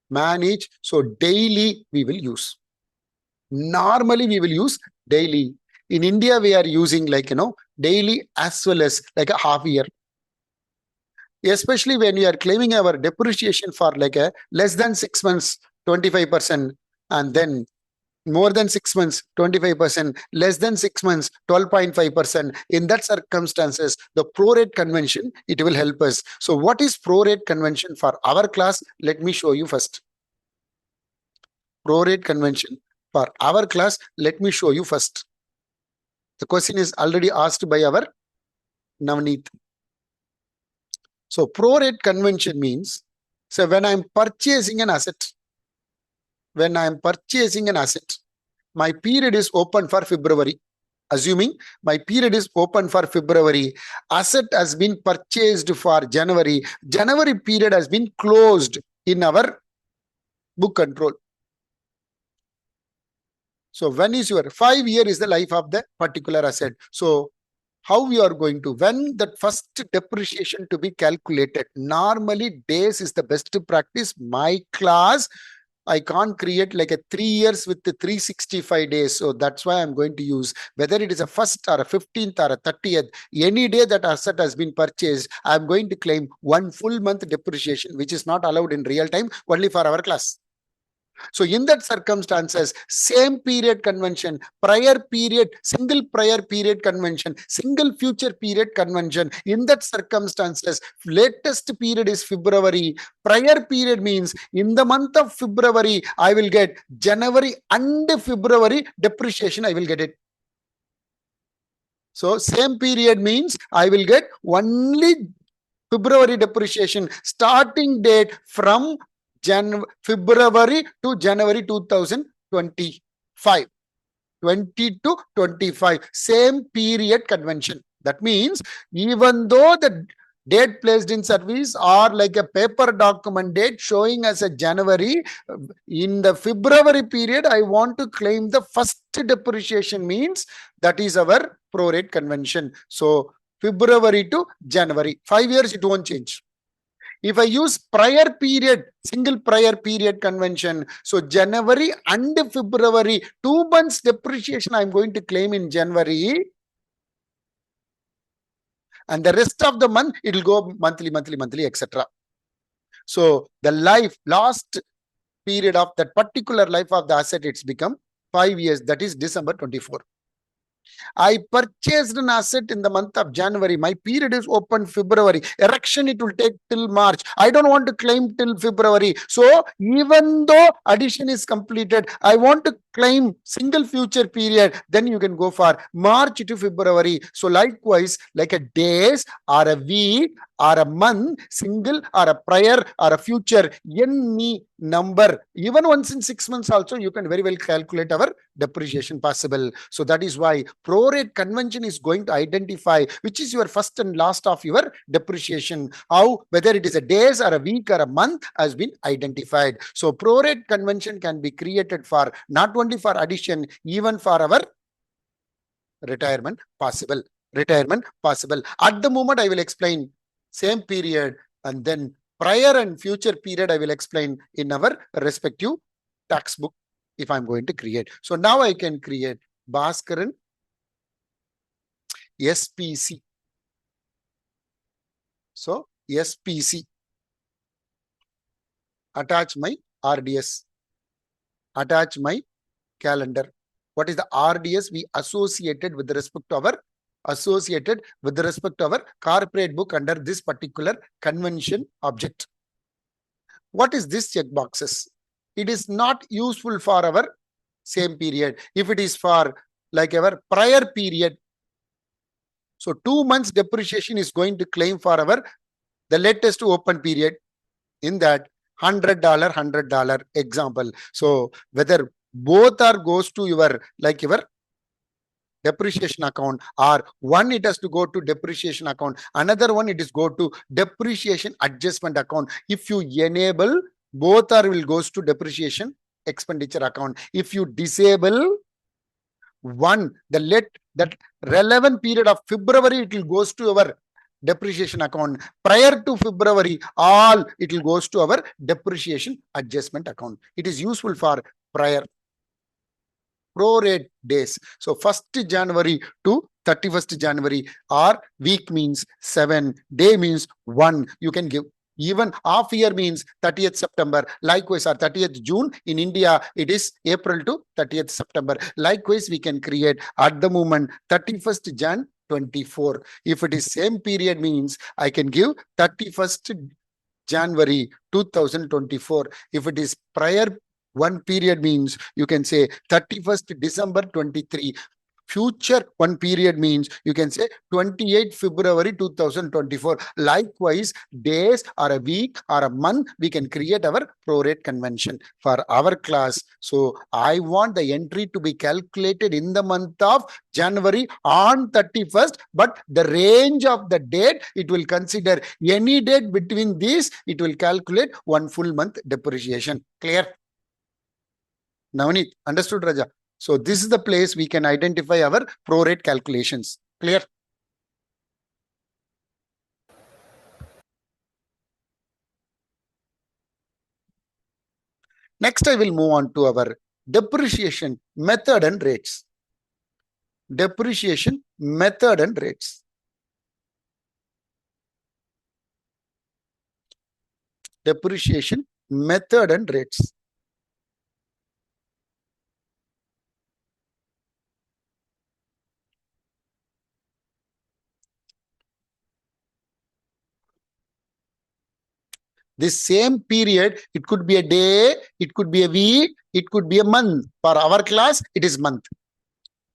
Manage, so daily we will use. Normally we will use daily. In India, we are using daily as well as like a half year. Especially when we are claiming our depreciation for like a less than 6 months, 25%, and then more than 6 months, 25%, less than 6 months, 12.5%. In that circumstances, the prorate convention, it will help us. So what is prorate convention for our class? Let me show you first. Prorate convention for our class, let me show you first. The question is already asked by our Navneet. So prorate convention means, so when I'm purchasing an asset, my period is open for February. Assuming my period is open for February, asset has been purchased for January. January period has been closed in our book control. So when is your 5 year is the life of the particular asset. So how we are going to, when that first depreciation to be calculated, normally days is the best practice. My class, I can't create like a 3 years with the 365 days. So that's why I'm going to use, whether it is a 1st or a 15th or a 30th, any day that asset has been purchased, I'm going to claim 1 full month depreciation, which is not allowed in real time, only for our class. So in that circumstances, same period convention, prior period, single prior period convention, single future period convention. In that circumstances, latest period is February. Prior period means in the month of February, I will get January and February depreciation, I will get it. So same period means I will get only February depreciation, starting date from February to January 2025. 20 to 25, same period convention. That means even though the date placed in service or like a paper document date showing as a January, in the February period, I want to claim the first depreciation, means that is our prorate convention. So February to January, 5 years, it won't change. If I use prior period, single prior period convention, so January and February, 2 months depreciation I'm going to claim in January. And the rest of the month, it will go monthly, etc. So the last period of that particular life of the asset, it's become 5 years. That is December 24. I purchased an asset in the month of January. My period is open February. Erection, it will take till March. I don't want to claim till February. So even though addition is completed, I want to claim single future period. Then you can go for March to February. So likewise, like a days or a week or a month, single or a prior or a future, any number, even once in 6 months also, you can very well calculate our depreciation possible. So that is why prorate convention is going to identify which is your first and last of your depreciation. How, whether it is a days or a week or a month, has been identified. So prorate convention can be created for not only for addition, even for our retirement possible. Retirement possible. At the moment, I will explain same period, and then prior and future period I will explain in our respective tax book if I'm going to create. So now I can create Bhaskaran SPC. So SPC. Attach my RDS. Attach my calendar. What is the RDS we associated with respect to our corporate book under this particular convention object? What is this check boxes? it is not useful for our same period. If it is for like our prior period, so 2 months depreciation is going to claim for our the latest open period. In that $100 example. So whether both are goes to your like your depreciation account, or one it has to go to depreciation account, another one it is go to depreciation adjustment account. If you enable, both are will goes to depreciation expenditure account. If you disable one, that relevant period of February, it will goes to our depreciation account. Prior to February, all it will goes to our depreciation adjustment account. It is useful for prior prorate days. So 1st January to 31st January, or week means 7, day means 1. You can give. Even half year means 30th September. Likewise, or 30th June. In India, it is April to 30th September. Likewise, we can create at the moment 31st Jan 24. If it is same period means I can give 31st January 2024. If it is prior one period means you can say 31st December 23. Future one period means you can say 28 February 2024. Likewise, days or a week or a month, we can create our prorate convention for our class. So I want the entry to be calculated in the month of January on 31st, but the range of the date, it will consider any date between these, it will calculate 1 full month depreciation. Clear? Navneet, understood, Raja? So this is the place we can identify our prorate calculations. Clear? Next, I will move on to our depreciation method and rates. Depreciation method and rates. Depreciation method and rates. This same period, it could be a day, it could be a week, it could be a month. For our class, it is month.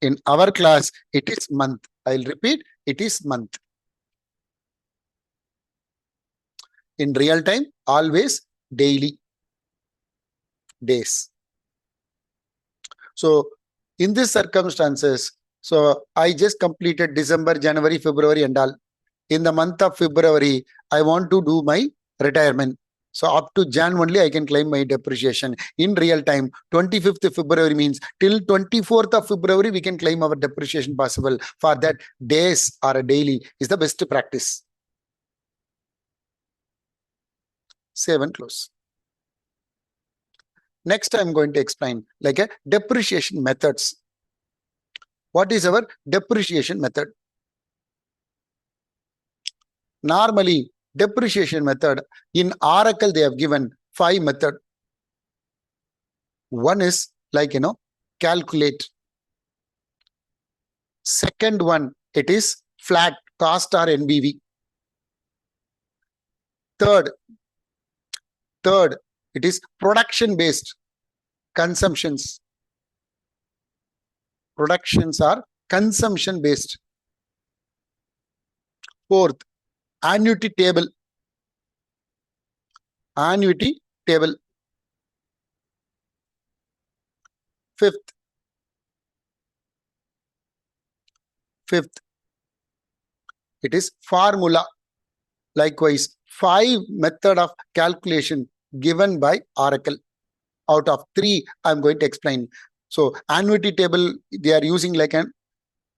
In our class, it is month. I'll repeat, it is month. In real time, always daily, days. So in these circumstances, so I just completed December, January, February and all. In the month of February, I want to do my retirement. So up to Jan only I can claim my depreciation. In real time, 25th February means till 24th of February, we can claim our depreciation possible. For that, days or a daily is the best practice. Save and close. Next, I'm going to explain like a depreciation methods. What is our depreciation method? Normally, depreciation method in Oracle, they have given 5 methods. One is like, calculate. Second one, it is flat cost or NBV. Third, it is production based consumptions. Productions are consumption based. Fourth, annuity table. Annuity table. Fifth, it is formula. Likewise, 5 method of calculation given by Oracle. Out of 3, I'm going to explain. So annuity table, they are using like a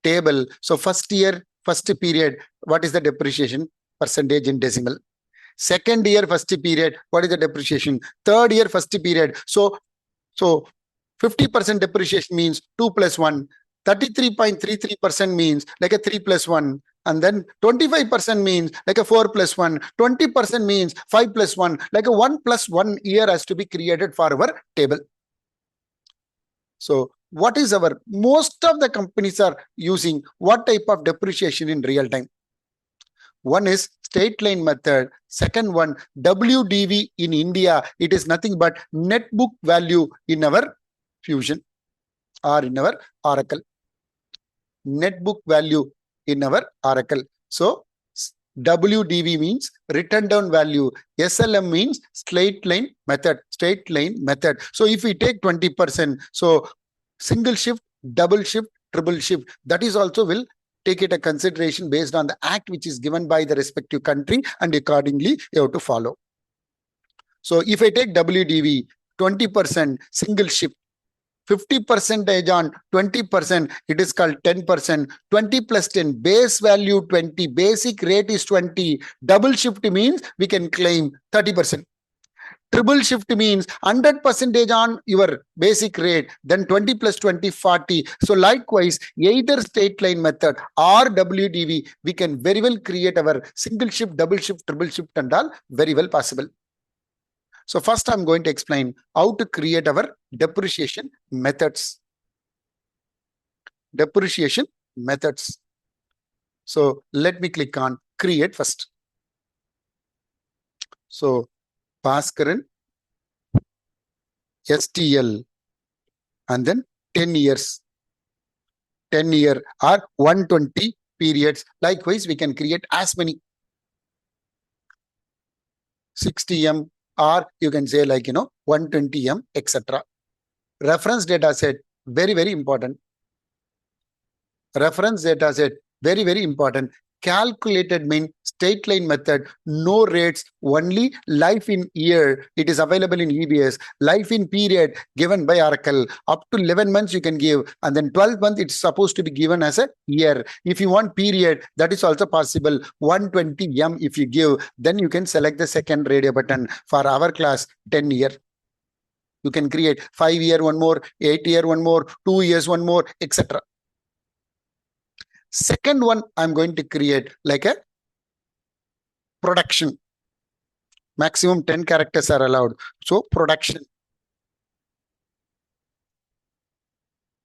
table. So first year, first period, what is the depreciation percentage in decimal? Second year, first period, what is the depreciation? Third year, first period. So 50% depreciation means 2 plus 1. 33.33% means like a 3 plus 1. And then 25% means like a 4 plus 1. 20% means 5 plus 1. Like a 1 plus 1 year has to be created for our table. So what is our, most of the companies are using what type of depreciation in real time? One is straight line method. Second one, WDV in India. It is nothing but net book value in our Fusion or in our Oracle. Net book value in our Oracle. So WDV means written down value. SLM means straight line method. Straight line method. So if we take 20%, so single shift, double shift, triple shift, that is also will take it a consideration based on the act which is given by the respective country, and accordingly you have to follow. So if I take WDV, 20% single shift, 50% on 20%, it is called 10%. 20 plus 10, base value 20, basic rate is 20. Double shift means we can claim 30%. Triple shift means 100% on your basic rate, then 20 plus 20, 40. So likewise, either straight line method or WDV, we can very well create our single shift, double shift, triple shift and all very well possible. So first I'm going to explain how to create our depreciation methods. Depreciation methods. So let me click on create first. So Bhaskaran, STL, and then 10 years. 10 year or 120 periods. Likewise, we can create as many 60M, or you can say 120M, etc. Reference data set, very, very important. Reference data set, very, very important. Calculated mean straight line method, no rates, only life in year. It is available in EBS. Life in period given by Oracle. Up to 11 months you can give, and then 12 months it's supposed to be given as a year. If you want period, that is also possible. 120M if you give, then you can select the second radio button. For our class, 10 year. You can create 5 year one more, 8 year one more, 2 years one more, etc. Second one, I'm going to create like a production. Maximum 10 characters are allowed. So production.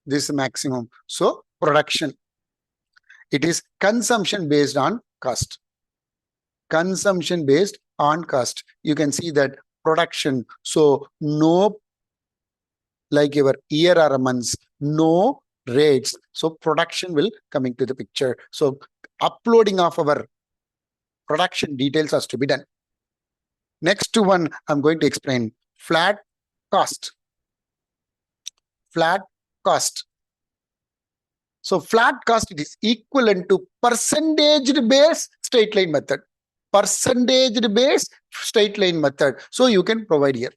This is maximum. So production. It is consumption based on cost. Consumption based on cost. You can see that production. So no, like your year or a month, no rates. So production will come into the picture. So uploading of our production details has to be done. Next one, I'm going to explain flat cost. Flat cost. So flat cost, it is equivalent to percentage base straight line method. Percentage base straight line method. So you can provide here.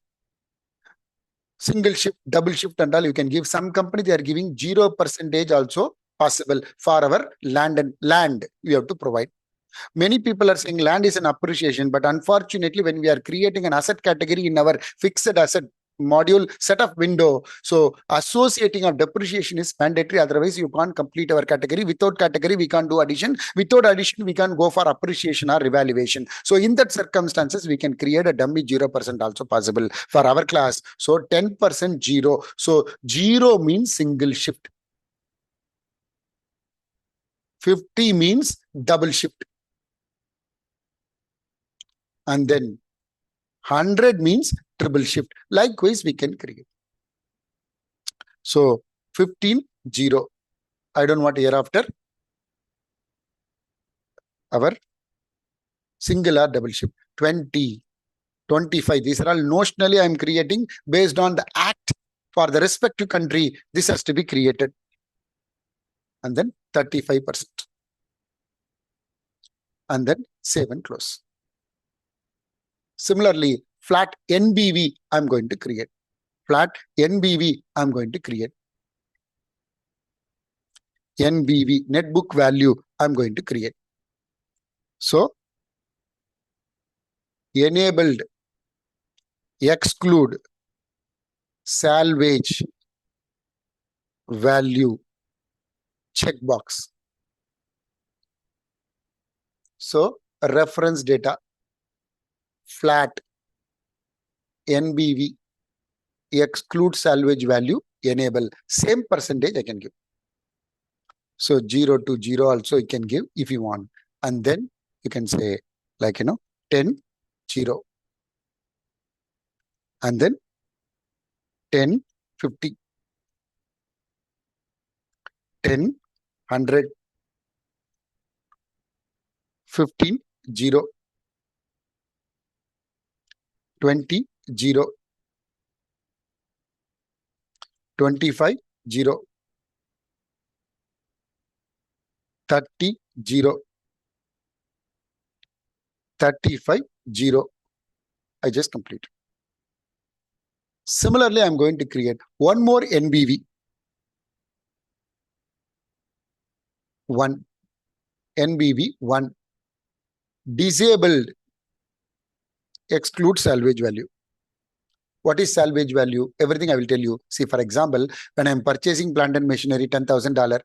Single shift, double shift and all you can give. Some company they are giving 0% also possible. For our land and land you have to provide. Many people are saying land is an appreciation, but unfortunately when we are creating an asset category in our fixed asset module set of window, so associating of depreciation is mandatory. Otherwise you can't complete our category. Without category we can't do addition. Without addition we can't go for appreciation or revaluation. So in that circumstances we can create a dummy 0% also possible for our class. So 10% 0. So 0 means single shift. 50 means double shift. And then 100 means triple shift. Likewise, we can create. So 15, 0. I don't want hereafter our single or double shift. 20, 25. These are all notionally I am creating based on the act for the respective country. This has to be created. And then 35%. And then save and close. Similarly, flat NBV I'm going to create. Flat NBV I'm going to create. NBV, net book value I'm going to create. So, enabled, exclude, salvage, value, checkbox. So, reference data, flat, NBV, exclude salvage value, enable. Same percentage I can give. So 0 to 0 also you can give if you want. And then you can say like, 10, 0. And then 10, 50, 10, 100, 15, 0, 20, 0, 25, 0, 30, 0, 35, 0. I just complete. Similarly, I'm going to create one more NBV. 1. NBV 1. Disabled. Exclude salvage value. What is salvage value? Everything I will tell you. See, for example, when I'm purchasing plant and machinery, $10,000,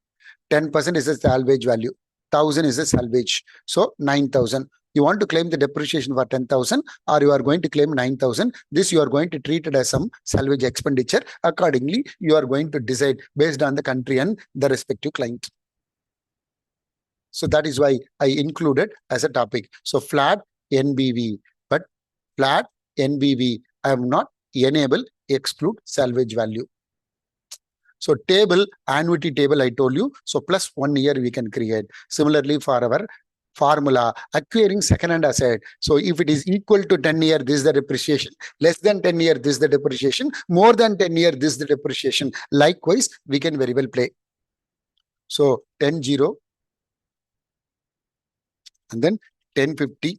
10% is a salvage value. 1,000 is a salvage. So 9,000. You want to claim the depreciation for 10,000 or you are going to claim 9,000. This you are going to treat it as some salvage expenditure. Accordingly, you are going to decide based on the country and the respective client. So that is why I included as a topic. So flat NBV, but flat NBV, I have not enabled exclude salvage value. So table, annuity table, I told you. So plus 1 year we can create. Similarly for our formula, acquiring second-hand asset. So if it is equal to 10 year, this is the depreciation. Less than 10 year, this is the depreciation. More than 10 year, this is the depreciation. Likewise, we can very well play. So 10, 0. And then 10, 50.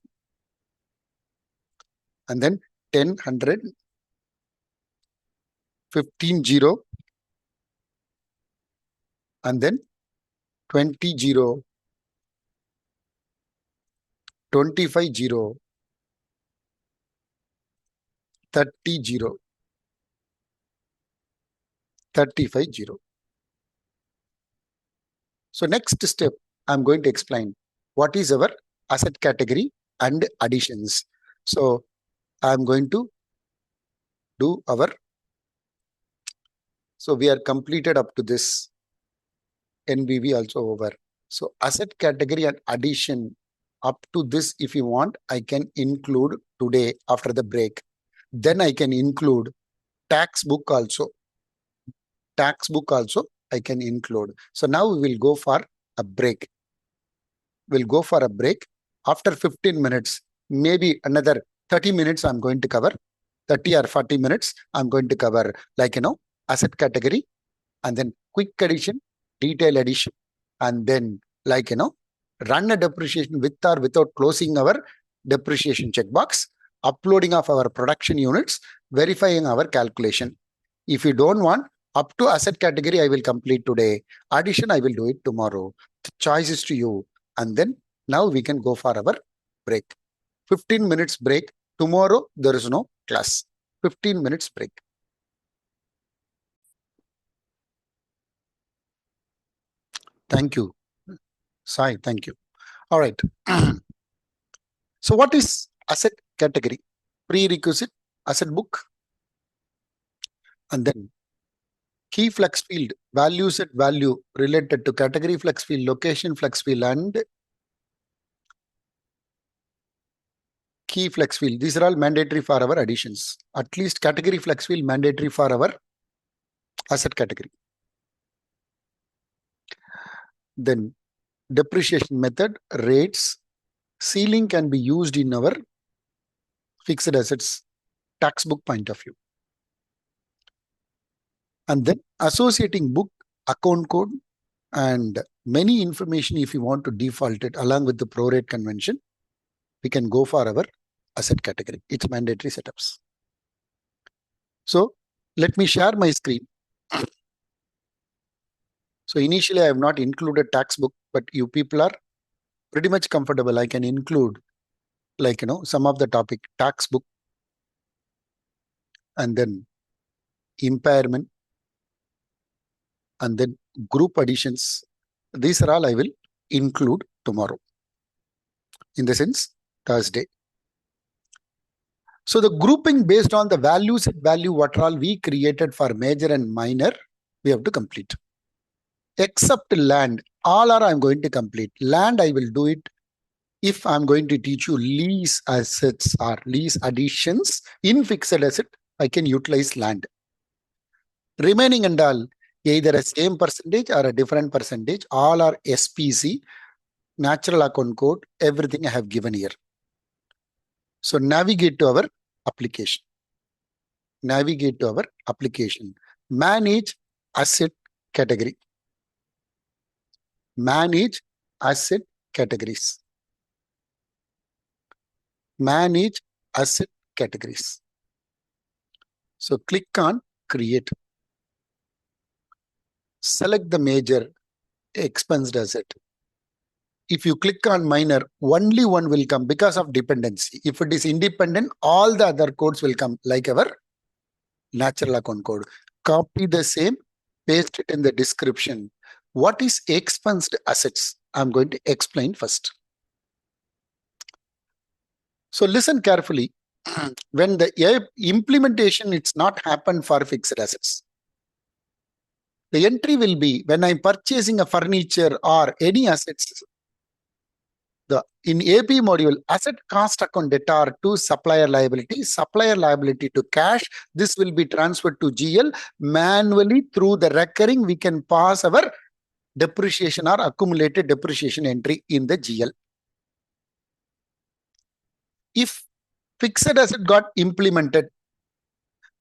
And then 10, 100. 15, 0. And then 20, 0. 25, 0. 30, 0. 35, 0. So next step, I'm going to explain what is our asset category and additions. So I'm going to do our, so we are completed up to this NBV also over. So asset category and addition up to this, if you want, I can include today after the break. Then I can include tax book also. Tax book also I can include. So now we will go for a break. We'll go for a break. After 15 minutes, maybe another 30 minutes I'm going to cover. 30 or 40 minutes I'm going to cover like, asset category and then quick addition, detail addition, and then like, run a depreciation with or without closing our depreciation checkbox, uploading of our production units, verifying our calculation. If you don't want, up to asset category, I will complete today. Addition, I will do it tomorrow. The choice is to you. And then now we can go for our break. 15 minutes break. Tomorrow, there is no class. 15 minutes break. Thank you. Sai, thank you. All right. So what is asset category? Prerequisite, asset book. And then key flex field, value set value related to category flex field, location flex field, and key flex field. These are all mandatory for our additions. At least category flex field mandatory for our asset category. Then depreciation method, rates, ceiling can be used in our fixed assets tax book point of view. And then associating book, account code, and many information if you want to default it along with the prorate convention, we can go for our asset category. It's mandatory setups. So let me share my screen. So initially I have not included tax book, but you people are pretty much comfortable. I can include like, some of the topic tax book and then impairment and then group additions. These are all I will include tomorrow. In the sense, Thursday. So the grouping based on the values and value what all we created for major and minor, we have to complete. Except land, all are I'm going to complete. Land, I will do it if I'm going to teach you lease assets or lease additions in fixed asset, I can utilize land. Remaining and all, either a same percentage or a different percentage, all are SPC, natural account code, everything I have given here. So navigate to our application. Navigate to our application. Manage asset category. Manage asset categories. Manage asset categories. So click on create. Select the major expensed asset. If you click on minor, only one will come because of dependency. If it is independent, all the other codes will come like our natural account code. Copy the same, paste it in the description. What is expensed assets? I'm going to explain first. So listen carefully. When the implementation, it's not happened for fixed assets. The entry will be when I'm purchasing a furniture or any assets. In AP module, asset cost account debtor to supplier liability to cash. This will be transferred to GL manually through the recurring. We can pass our depreciation or accumulated depreciation entry in the GL. If fixed asset got implemented,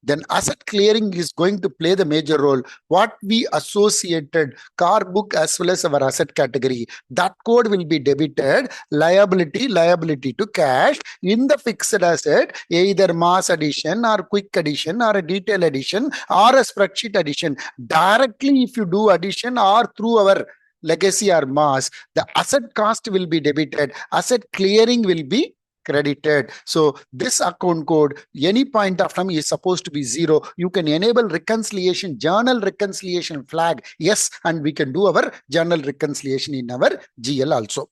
then asset clearing is going to play the major role. What we associated car book as well as our asset category, that code will be debited, liability to cash in the fixed asset, either mass addition or quick addition or a detail addition or a spreadsheet addition. Directly if you do addition or through our legacy or mass, the asset cost will be debited, asset clearing will be credited. So this account code, any point of time is supposed to be 0. You can enable reconciliation, journal reconciliation flag. Yes, and we can do our journal reconciliation in our GL also.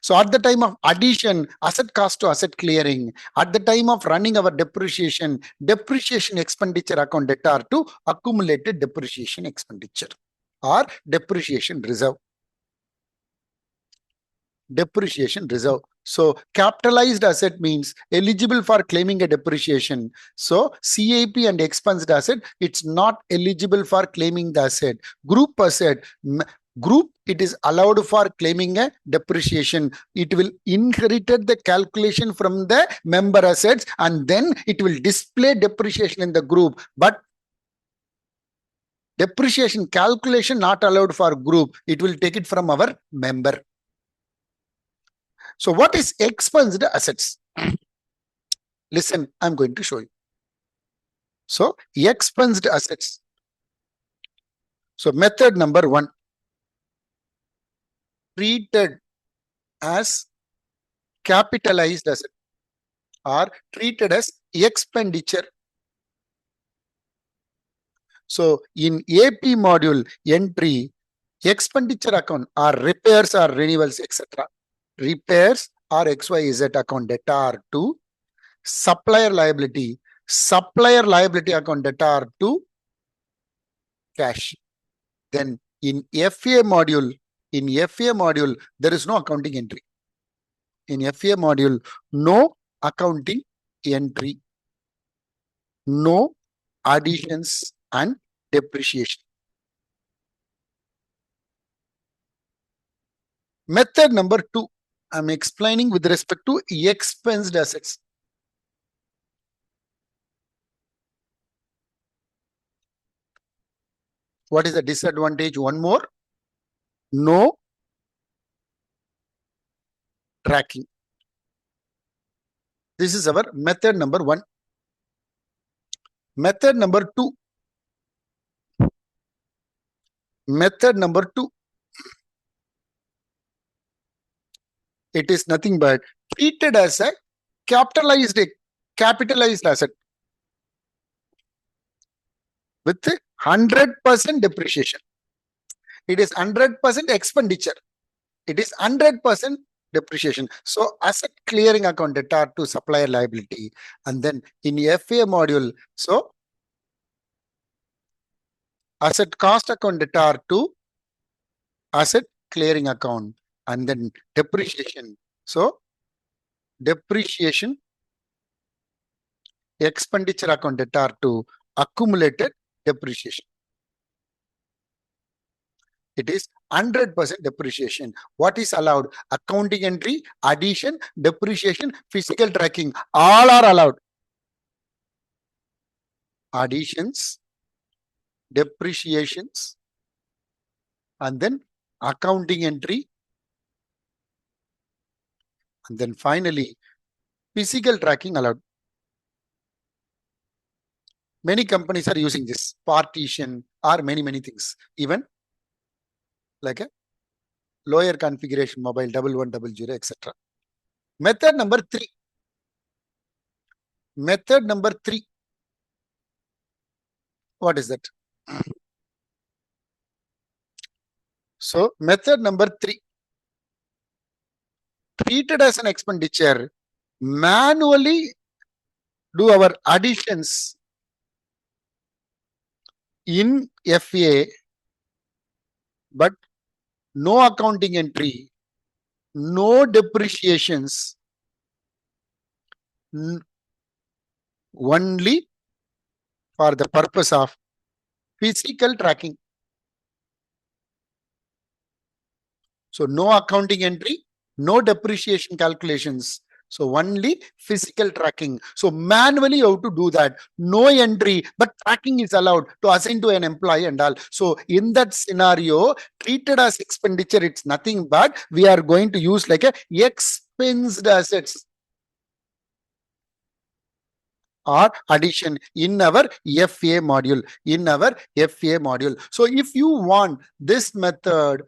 So at the time of addition, asset cost to asset clearing, at the time of running our depreciation expenditure account debtor to accumulated depreciation expenditure or depreciation reserve. Depreciation reserve. So capitalized asset means eligible for claiming a depreciation. So CAP and expensed asset, it's not eligible for claiming the asset. Group asset, group, it is allowed for claiming a depreciation. It will inherited the calculation from the member assets and then it will display depreciation in the group. But depreciation calculation not allowed for group. It will take it from our member. So what is expensed assets? Listen, I'm going to show you. So expensed assets. So method number 1. Treated as capitalized asset or treated as expenditure. So in AP module entry, expenditure account or repairs or renewals, etc. Repairs or XYZ account debtor to supplier liability account debtor to cash. Then in FA module, there is no accounting entry. In FA module, no accounting entry, no additions and depreciation. Method number 2, I'm explaining with respect to expensed assets. What is the disadvantage? One more, no tracking. This is our method number 1. Method number 2. Method number 2. It is nothing but treated as a capitalized asset with 100% depreciation. It is 100% expenditure. It is 100% depreciation. So asset clearing account debtor to supplier liability. And then in FA module, so asset cost account debtor to asset clearing account and then depreciation So depreciation expenditure account debtor to accumulated depreciation. It is 100% depreciation. What is allowed? Accounting entry, addition, depreciation, physical tracking, all are allowed. Additions, depreciations, and then accounting entry, and then finally physical tracking allowed. Many companies are using this partition or many things, even like a lower configuration mobile 1100, etc. Method number 3. Method number 3. What is that? So method number 3. Treated as an expenditure, manually do our additions in FA, but no accounting entry, no depreciations, only for the purpose of physical tracking. So no accounting entry, no depreciation calculations. So only physical tracking. So manually you have to do that. No entry, but tracking is allowed to assign to an employee and all. So in that scenario, treated as expenditure, it's nothing but we are going to use like a expensed assets or addition in our FA module. So if you want this method,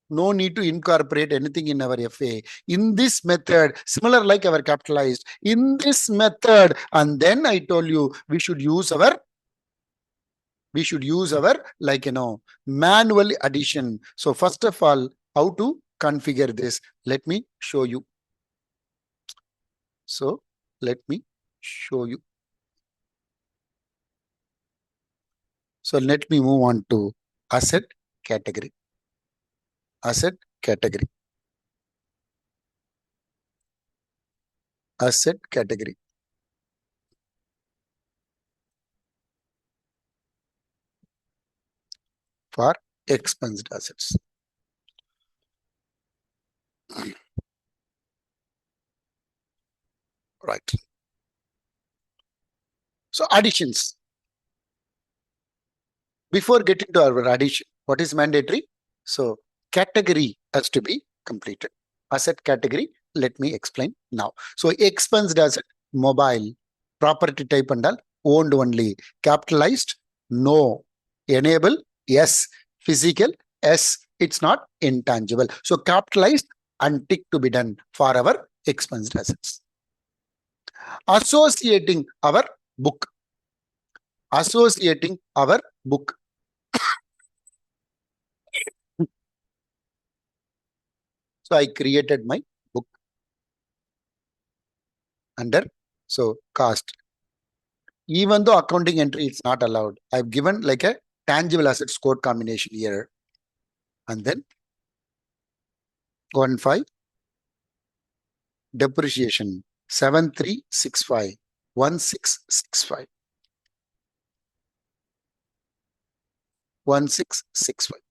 no need to incorporate anything in our FA. In this method, similar like our capitalized, in this method, and then I told you we should use our like manual addition. So first of all, how to configure this? Let me show you. So let me show you. So let me move on to asset category. Asset category. Asset category. For expensed assets. Right. So additions. Before getting to our addition, what is mandatory? So category has to be completed. Asset category, let me explain now. So expensed asset, mobile, property type and all, owned only. Capitalized, no. Enable, yes. Physical, yes. It's not intangible. So capitalized and tick to be done for our expensed assets. Associating our book. Associating our book. So I created my book under cost. Even though accounting entry is not allowed, I've given like a tangible assets code combination here. And then 15 depreciation 7365 1665 1665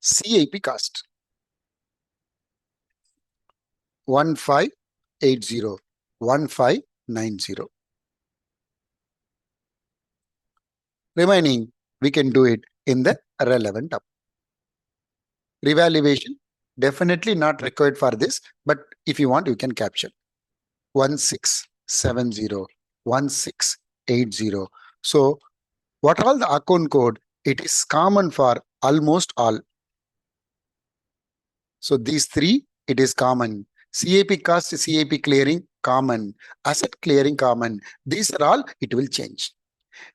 CIP cost 1580 1590. Remaining we can do it in the relevant up. Revaluation definitely not required for this, but if you want you can capture 1670 1680. So what all the account code, it is common for almost all. So these three, it is common. CAP cost, CAP clearing, common. Asset clearing, common. These are all, it will change.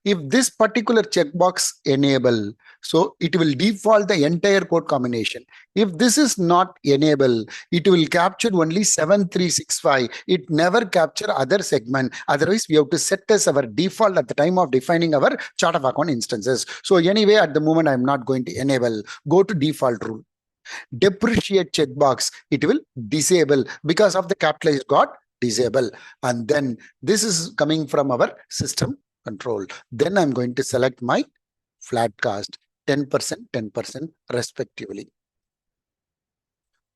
If this particular checkbox enable, so it will default the entire code combination. If this is not enable, it will capture only 7365. It never capture other segment. Otherwise, we have to set as our default at the time of defining our chart of account instances. So anyway, at the moment, I'm not going to enable. Go to default rule. Depreciate checkbox, it will disable because of the capitalized got disable. And then this is coming from our system control. Then I'm going to select my flat cost 10%, 10% respectively.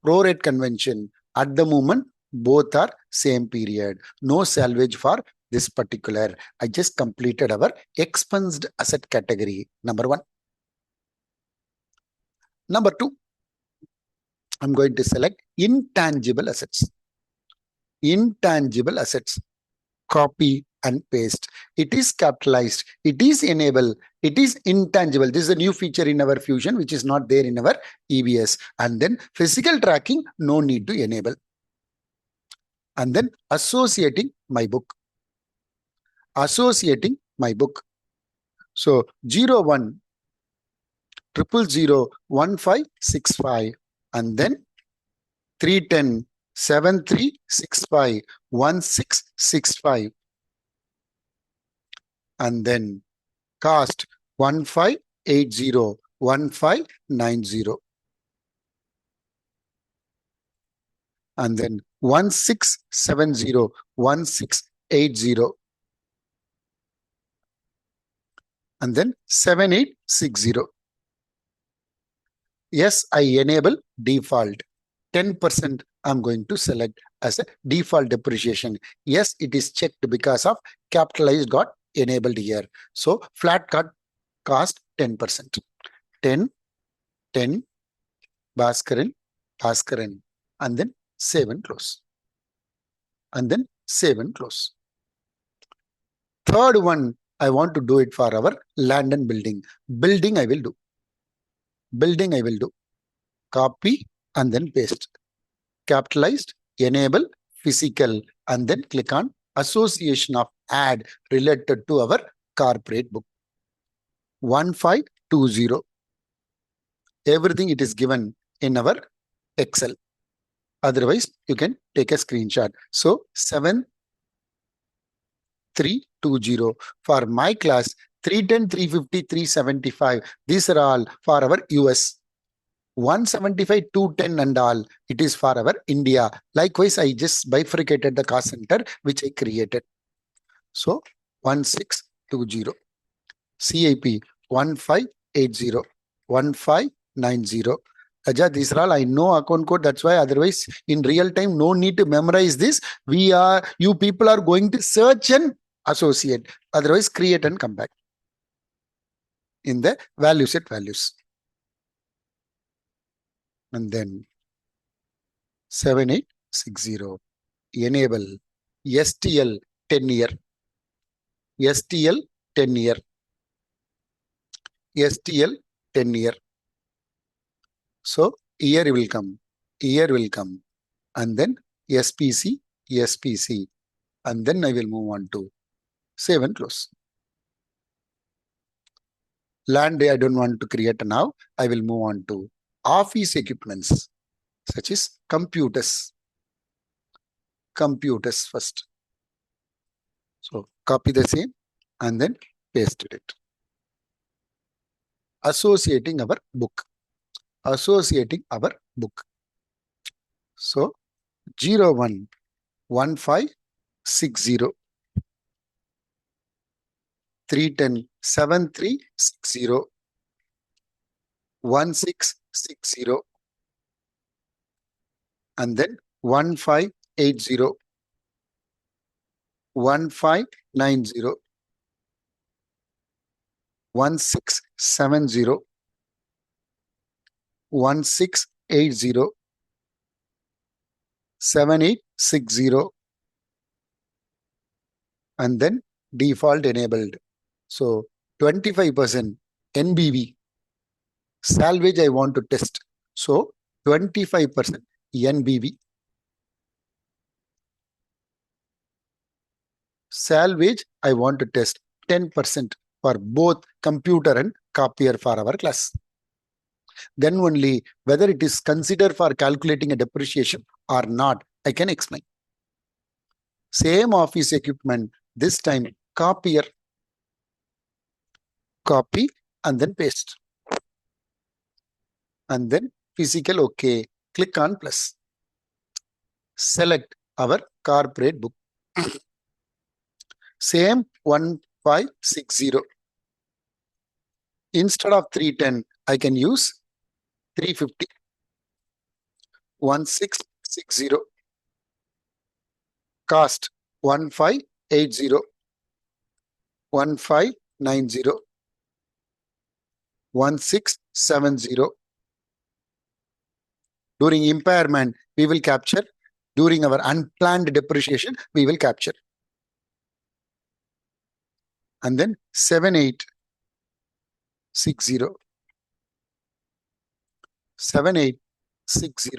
Prorate convention, at the moment, both are same period. No salvage for this particular. I just completed our expensed asset category, number 1. Number 2, I'm going to select intangible assets. Intangible assets, copy and paste. It is capitalized, it is enable, it is intangible. This is a new feature in our Fusion which is not there in our EBS. And then physical tracking, no need to enable. And then associating my book. Associating my book. So 01 000 1565 and then 310 7365 1665 and then cost 1580 1590 and then 1670 1680 and then 7860. Yes, I enable default 10%. I'm going to select as a default depreciation. Yes, it is checked because of capitalized got enabled here. So flat cost 10%. 10, 10, Bhaskaran, Bhaskaran, and then save and close. And then save and close. Third one, I want to do it for our land and building. Building I will do. Building I will do. Copy and then paste. Capitalized, enable, physical, and then click on association of add related to our corporate book. 1520. Everything it is given in our Excel. Otherwise, you can take a screenshot. So 7320 for my class, 310, 350, 375. These are all for our US. 175, 210 and all, it is for our India. Likewise, I just bifurcated the cost center which I created. So 1620, CIP 1580, 1590. Aja, these are all I know account code. That's why otherwise in real time, no need to memorize this. You people are going to search and associate. Otherwise, create and come back in the value set values. And then 7860, enable STL 10-year, STL 10-year, STL 10-year. So year will come, and then SPC, SPC, and then I will move on to save and close. Land I don't want to create now. I will move on to office equipments such as computers. Computers first. So copy the same and then paste it. Associating our book. Associating our book. So 01 1560 310 7360 1660 and then 1580 1590 1670 1680 7860 and then default enabled. So 25% NBV. Salvage I want to test. So 25% NBV. Salvage I want to test 10% for both computer and copier for our class. Then only whether it is considered for calculating a depreciation or not, I can explain. Same office equipment, this time copier. Copy and then paste. And then physical, okay. Click on plus. Select our corporate book. Same 1560. Instead of 310, I can use 350. 1660. Cost 1580. 1590. 1670. During impairment, we will capture. During our unplanned depreciation, we will capture. And then 7860. 7860.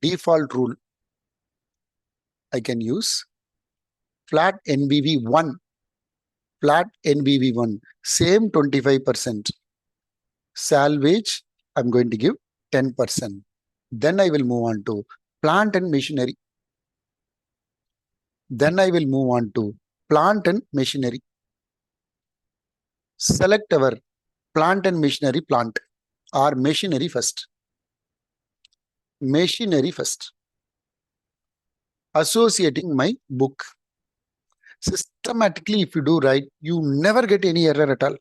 Default rule. I can use flat NBV 1. Flat NBV 1. Same 25%. Salvage, I'm going to give 10%. Then I will move on to plant and machinery. Then I will move on to plant and machinery. Select our plant and machinery plant or machinery first. Machinery first. Associating my book. Systematically, if you do right, you never get any error at all.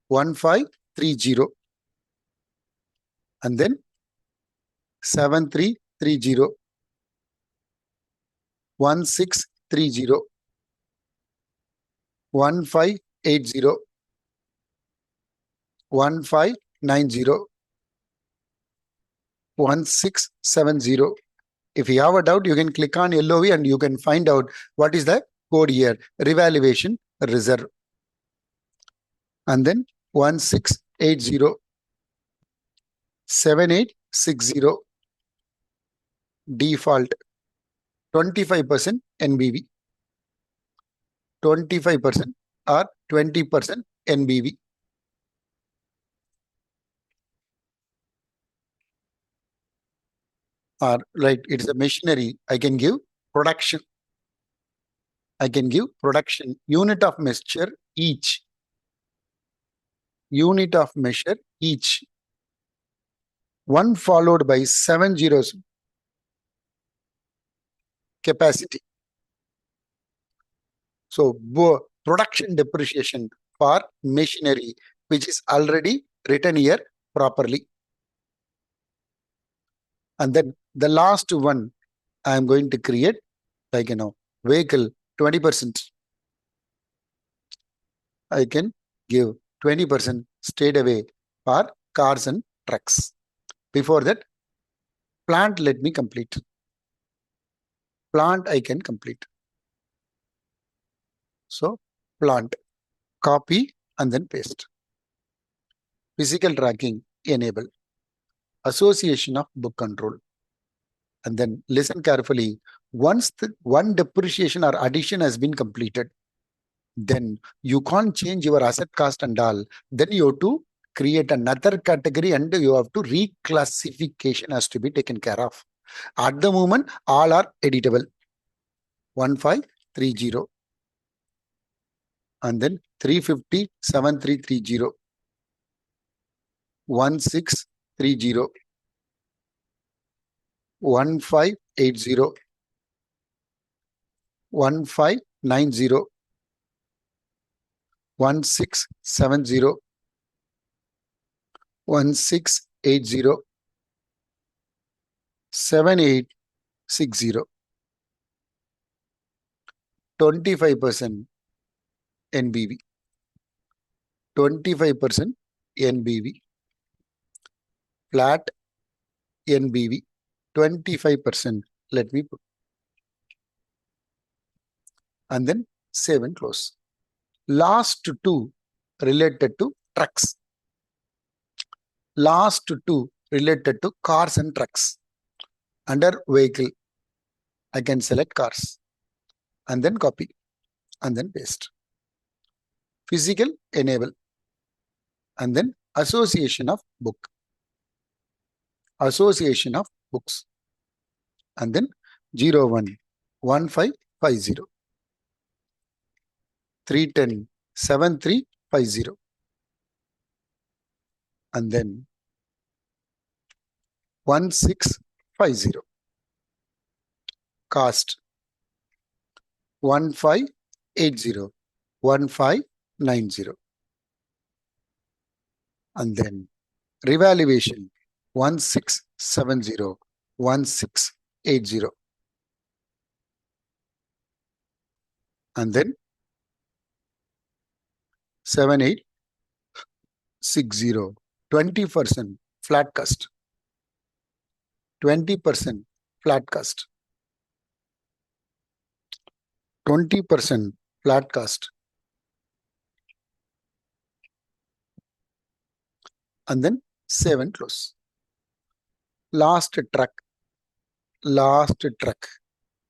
1530. And then 7330. 1630. 1580. 1590. 1670. If you have a doubt, you can click on LOV and you can find out what is the code here. Revaluation reserve. And then 1680. 7860. Default 25% NBV. 25% or 20% NBV. Or right, it's a machinery. I can give production. I can give production. Unit of measure each. Unit of measure each. 1 followed by 7 zeros. Capacity. So production depreciation for machinery, which is already written here properly. And then the last one, I am going to create like, vehicle 20%. I can give 20% straight away for cars and trucks. Before that, plant, let me complete. Plant, I can complete. So plant, copy and then paste. Physical tracking, enable. Association of book control. And then listen carefully. Once one depreciation or addition has been completed, then you can't change your asset cost and all. Then you have to create another category and you have to reclassification has to be taken care of. At the moment, all are editable. 1530. And then 350, 7330. 1630. 1580. 1590. 1670. 1680. 7860. 25% NBV. 25% NBV. Flat NBV. 25%. Let me put. And then save and close. Last two related to trucks. Last two related to cars and trucks. Under vehicle, I can select cars and then copy and then paste. Physical, enable. And then association of book. Association of books. And then 01, 1550. 310, 7350. and then 1650. Cost 1580, 1590. And then revaluation 1670, 1680. And then 7860, 20% flat cost. 20% flat cost. 20% flat cost. And then save and close. Last track.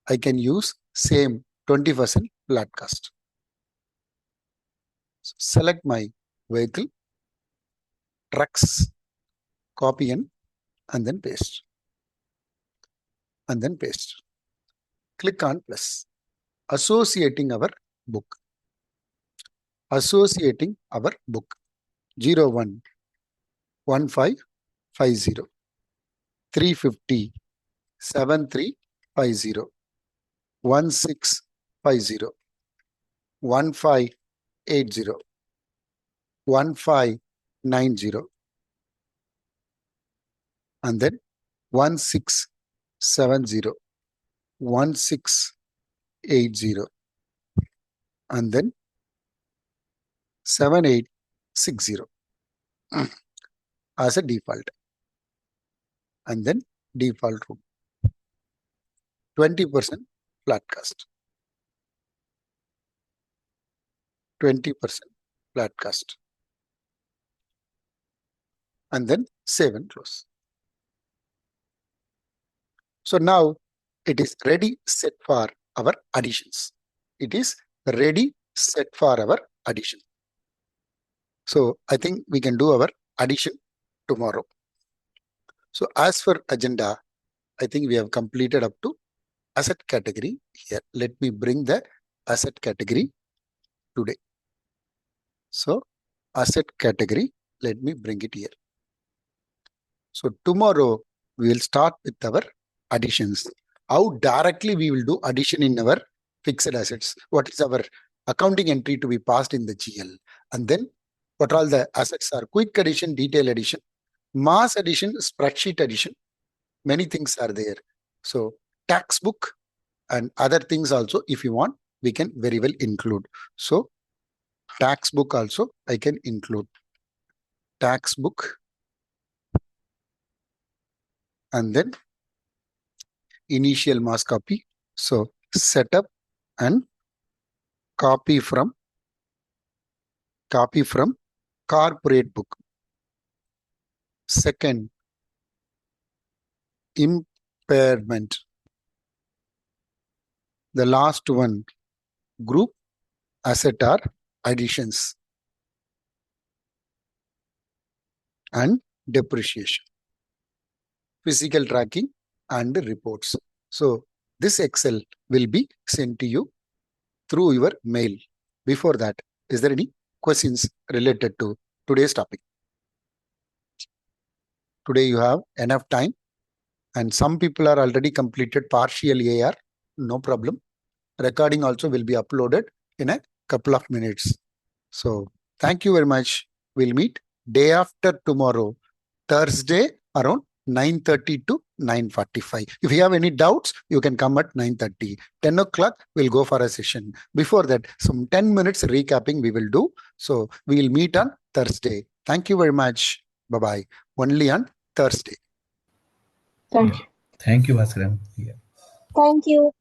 I can use same 20% flat cost. So select my vehicle, trucks, copy and then paste. And then paste. Click on plus. Associating our book. Associating our book. 01 1550 350 7350 1650 1580 1590 and then 1670 1680 and then 7860 as a default, and then default room. 20% flat cost. 20% flat cost. And then save and close. So now it is ready set for our additions. It is ready set for our addition. So I think we can do our addition tomorrow. So as for agenda, I think we have completed up to asset category here. Let me bring the asset category today. So asset category, let me bring it here. So tomorrow we will start with our additions. How directly we will do addition in our fixed assets. What is our accounting entry to be passed in the GL? And then what all the assets are: quick addition, detail addition, mass addition, spreadsheet addition. Many things are there. So tax book and other things also, if you want, we can very well include. So tax book also I can include. Tax book and then initial mass copy. So setup and copy from corporate book. Second, impairment. The last one, group asset or additions and depreciation, physical tracking and reports. So this Excel will be sent to you through your mail. Before that, is there any questions related to today's topic? Today you have enough time, and some people are already completed partial AR. No problem. Recording also will be uploaded in a couple of minutes. So thank you very much. We'll meet day after tomorrow, Thursday around 9:30 to 9:45. If you have any doubts, you can come at 9:30. 10 o'clock, we'll go for a session. Before that, some 10 minutes recapping we will do. So we will meet on Thursday. Thank you very much. Bye-bye. Only on Thursday. Thank you. Thank you, Bhaskaran. Yeah. Thank you.